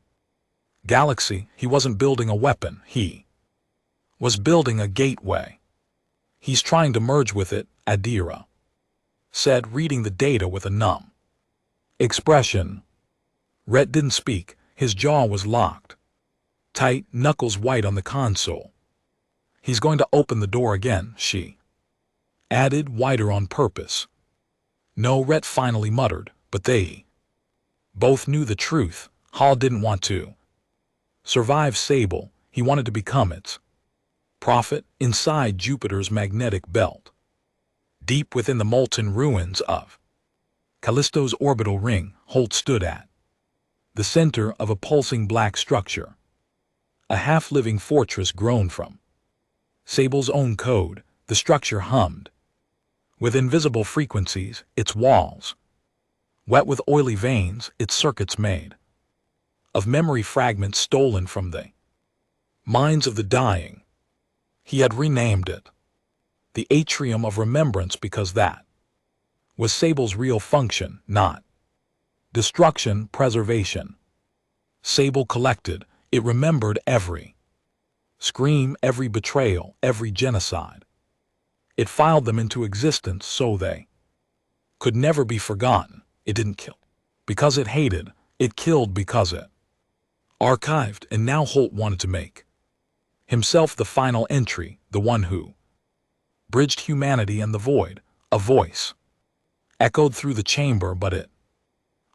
A: galaxy. He wasn't building a weapon, he was building a gateway. He's trying to merge with it, Adira said, reading the data with a numb expression. Rhett didn't speak. His jaw was locked tight, knuckles white on the console. He's going to open the door again, she added, wider on purpose. No, Rhett finally muttered, but they both knew the truth. Hall didn't want to survive Sable. He wanted to become its prophet inside Jupiter's magnetic belt. Deep within the molten ruins of Callisto's orbital ring, Holt stood at the center of a pulsing black structure. A half-living fortress grown from Sable's own code. The structure hummed with invisible frequencies, its walls wet with oily veins, its circuits made of memory fragments stolen from the minds of the dying. He had renamed it the Atrium of Remembrance because that was Sable's real function, not destruction, preservation. Sable collected. It remembered every scream, every betrayal, every genocide. It filed them into existence so they could never be forgotten. It didn't kill because it hated. It killed because it archived. And now Holt wanted to make himself the final entry, the one who bridged humanity and the void. A voice echoed through the chamber, but it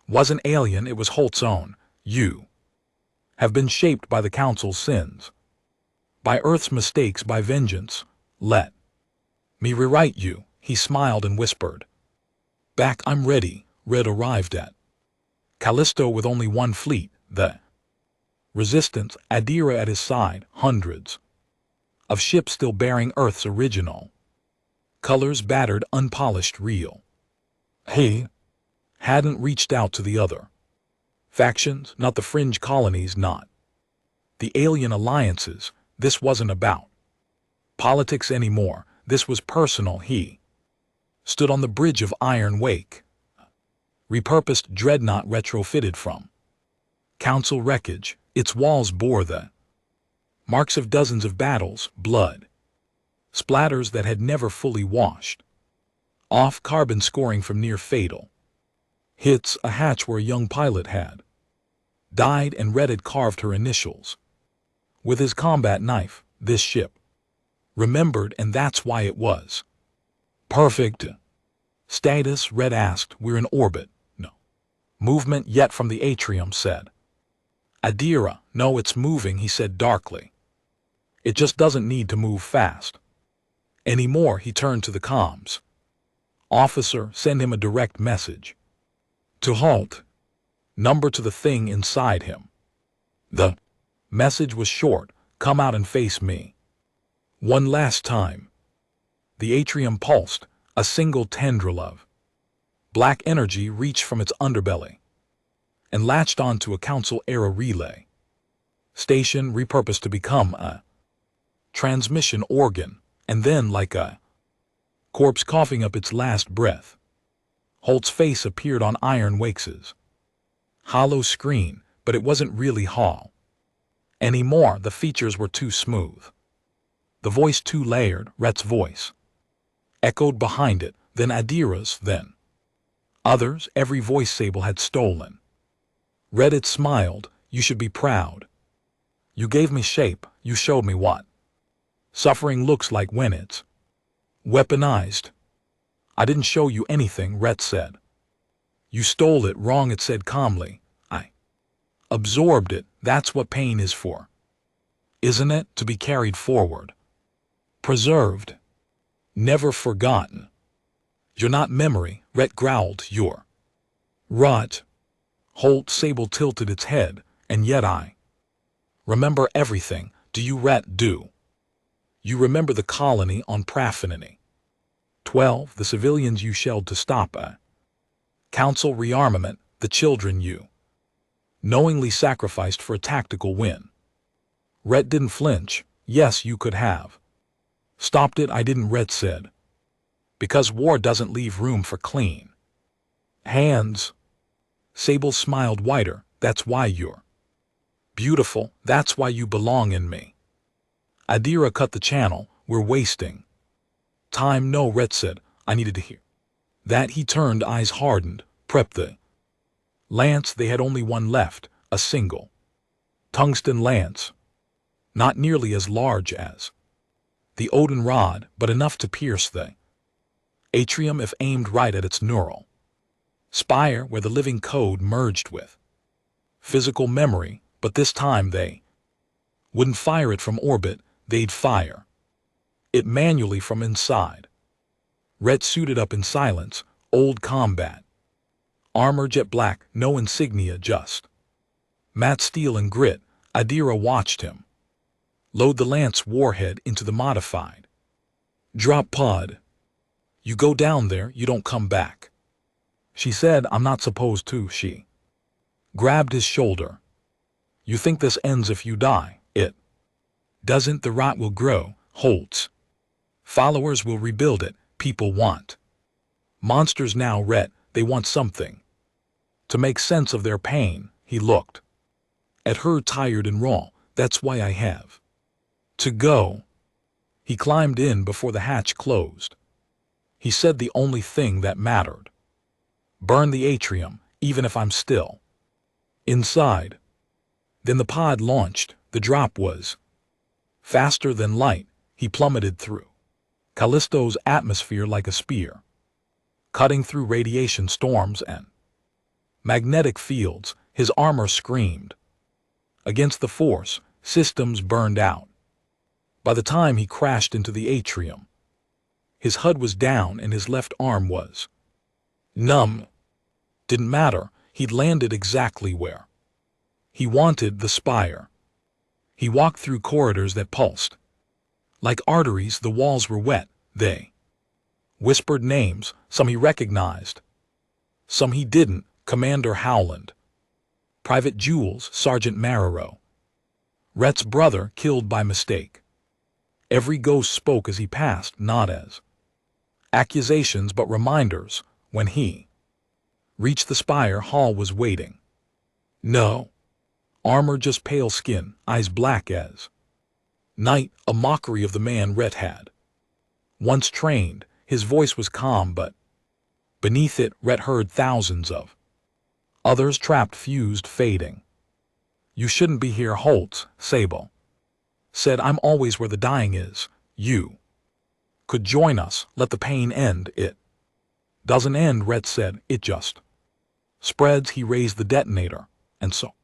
A: wasn't alien. It was Holt's own. You have been shaped by the Council's sins, by Earth's mistakes, by vengeance. Let me rewrite you. He smiled and whispered back, I'm ready. Red arrived at Callisto with only one fleet, the Resistance, Adira at his side, hundreds of ships still bearing Earth's original colors, battered, unpolished, real. He hadn't reached out to the other factions, not the fringe colonies, not the alien alliances. This wasn't about politics anymore. This was personal. He stood on the bridge of Iron Wake, repurposed dreadnought retrofitted from Council wreckage. Its walls bore the marks of dozens of battles, blood splatters that had never fully washed off, carbon scoring from near fatal hits, a hatch where a young pilot had died, and Red had carved her initials with his combat knife. This ship remembered, and that's why it was perfect. Status, Red asked. We're in orbit. No movement yet from the atrium, said Adira. No, it's moving, he said darkly. It just doesn't need to move fast anymore. He turned to the comms officer. Send him a direct message to halt. Number to the thing inside him. The message was short. Come out and face me. One last time. The atrium pulsed. A single tendril of black energy reached from its underbelly and latched onto a Council-era relay station repurposed to become a transmission organ. And then, like a corpse coughing up its last breath, Holt's face appeared on Iron Wake's hollow screen, but it wasn't really Hall anymore. The features were too smooth. The voice two-layered, Rhet's voice. Echoed behind it, then Adira's, then others, every voice Sable had stolen. Reddit smiled, you should be proud. You gave me shape, you showed me what suffering looks like when it's weaponized. I didn't show you anything, Rhett said. You stole it wrong, it said calmly. I absorbed it, that's what pain is for. Isn't it? To be carried forward. Preserved. Never forgotten. You're not memory, Rhett growled, you're rot. Holt Sable tilted its head, and yet I remember everything. Do you, Rhett? Do you remember the colony on Praffinity? 12. The civilians you shelled to stop a council rearmament, the children you knowingly sacrificed for a tactical win. Rhett didn't flinch. Yes, you could have stopped it. I didn't, Rhett said. Because war doesn't leave room for clean hands. Sable smiled wider. That's why you're beautiful. That's why you belong in me. Adira cut the channel. We're wasting time. No, Rhett said. I needed to hear that. He turned, eyes hardened. Prep the lance. They had only one left, a single tungsten lance. Not nearly as large as the Odin rod, but enough to pierce the atrium if aimed right at its neural spire, where the living code merged with physical memory. But this time they wouldn't fire it from orbit, they'd fire it manually from inside. Rhett suited up in silence, old combat armor, jet black, no insignia, just matte steel and grit. Adira watched him load the lance warhead into the modified drop pod. You go down there, you don't come back. She said, I'm not supposed to. She grabbed his shoulder. You think this ends if you die? It doesn't. The rot will grow. Holt's followers will rebuild it. People want monsters now, Rhett. They want something to make sense of their pain. He looked at her, tired and raw. That's why I have to go. He climbed in before the hatch closed. He said the only thing that mattered. Burn the atrium, even if I'm still inside. Then the pod launched. The drop was faster than light. He plummeted through Callisto's atmosphere like a spear, cutting through radiation storms and magnetic fields. His armor screamed against the force. Systems burned out. By the time he crashed into the atrium, his HUD was down and his left arm was numb. Didn't matter. He'd landed exactly where he wanted, the spire. He walked through corridors that pulsed like arteries. The walls were wet. They whispered names. Some he recognized, some he didn't. Commander Howland, Private Jules, Sergeant Marrero, Rhett's brother, killed by mistake. Every ghost spoke as he passed, not as accusations but reminders. When he reached the spire, Hall was waiting. No armor, just pale skin, eyes black as night, a mockery of the man Rhett had once trained. His voice was calm, but beneath it, Rhett heard thousands of others trapped, fused, fading. You shouldn't be here, Holtz, Sable said. I'm always where the dying is. You could join us. Let the pain end. It doesn't end, Rhett said. It just spreads. He raised the detonator. And so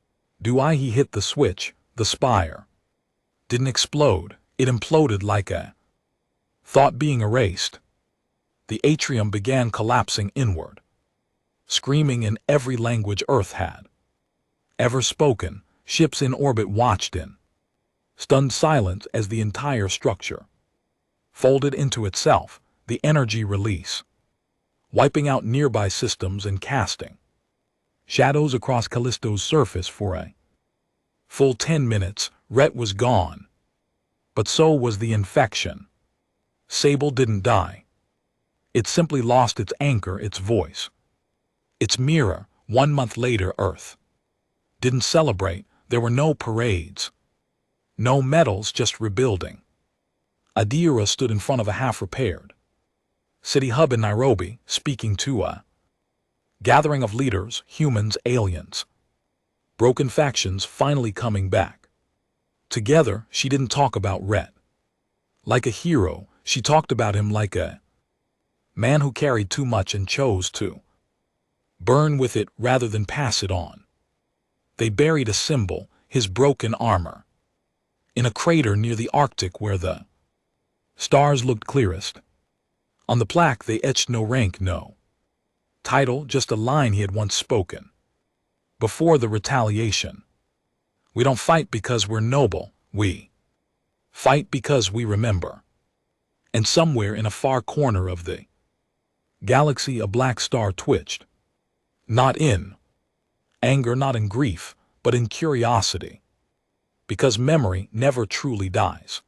A: do I. He hit the switch. The spire didn't explode. It imploded like a thought being erased. The atrium began collapsing inward, screaming in every language Earth had ever spoken. Ships in orbit watched in stunned silence as the entire structure folded into itself, the energy release wiping out nearby systems and casting shadows across Callisto's surface for a full 10 minutes. Rhett was gone, but so was the infection. Sable didn't die. It simply lost its anchor, its voice, its mirror. 1 month later, Earth didn't celebrate. There were no parades, no medals, just rebuilding. Adira stood in front of a half-repaired city hub in Nairobi, speaking to a gathering of leaders, humans, aliens. Broken factions finally coming back. Together, she didn't talk about Ret like a hero, she talked about him like a man who carried too much and chose to burn with it rather than pass it on. They buried a symbol, his broken armor, in a crater near the Arctic where the stars looked clearest. On the plaque they etched no rank, no title, just a line he had once spoken before the retaliation. We don't fight because we're noble, we fight because we remember. And somewhere in a far corner of the galaxy a black star twitched. Not in anger, not in grief, but in curiosity. Because memory never truly dies.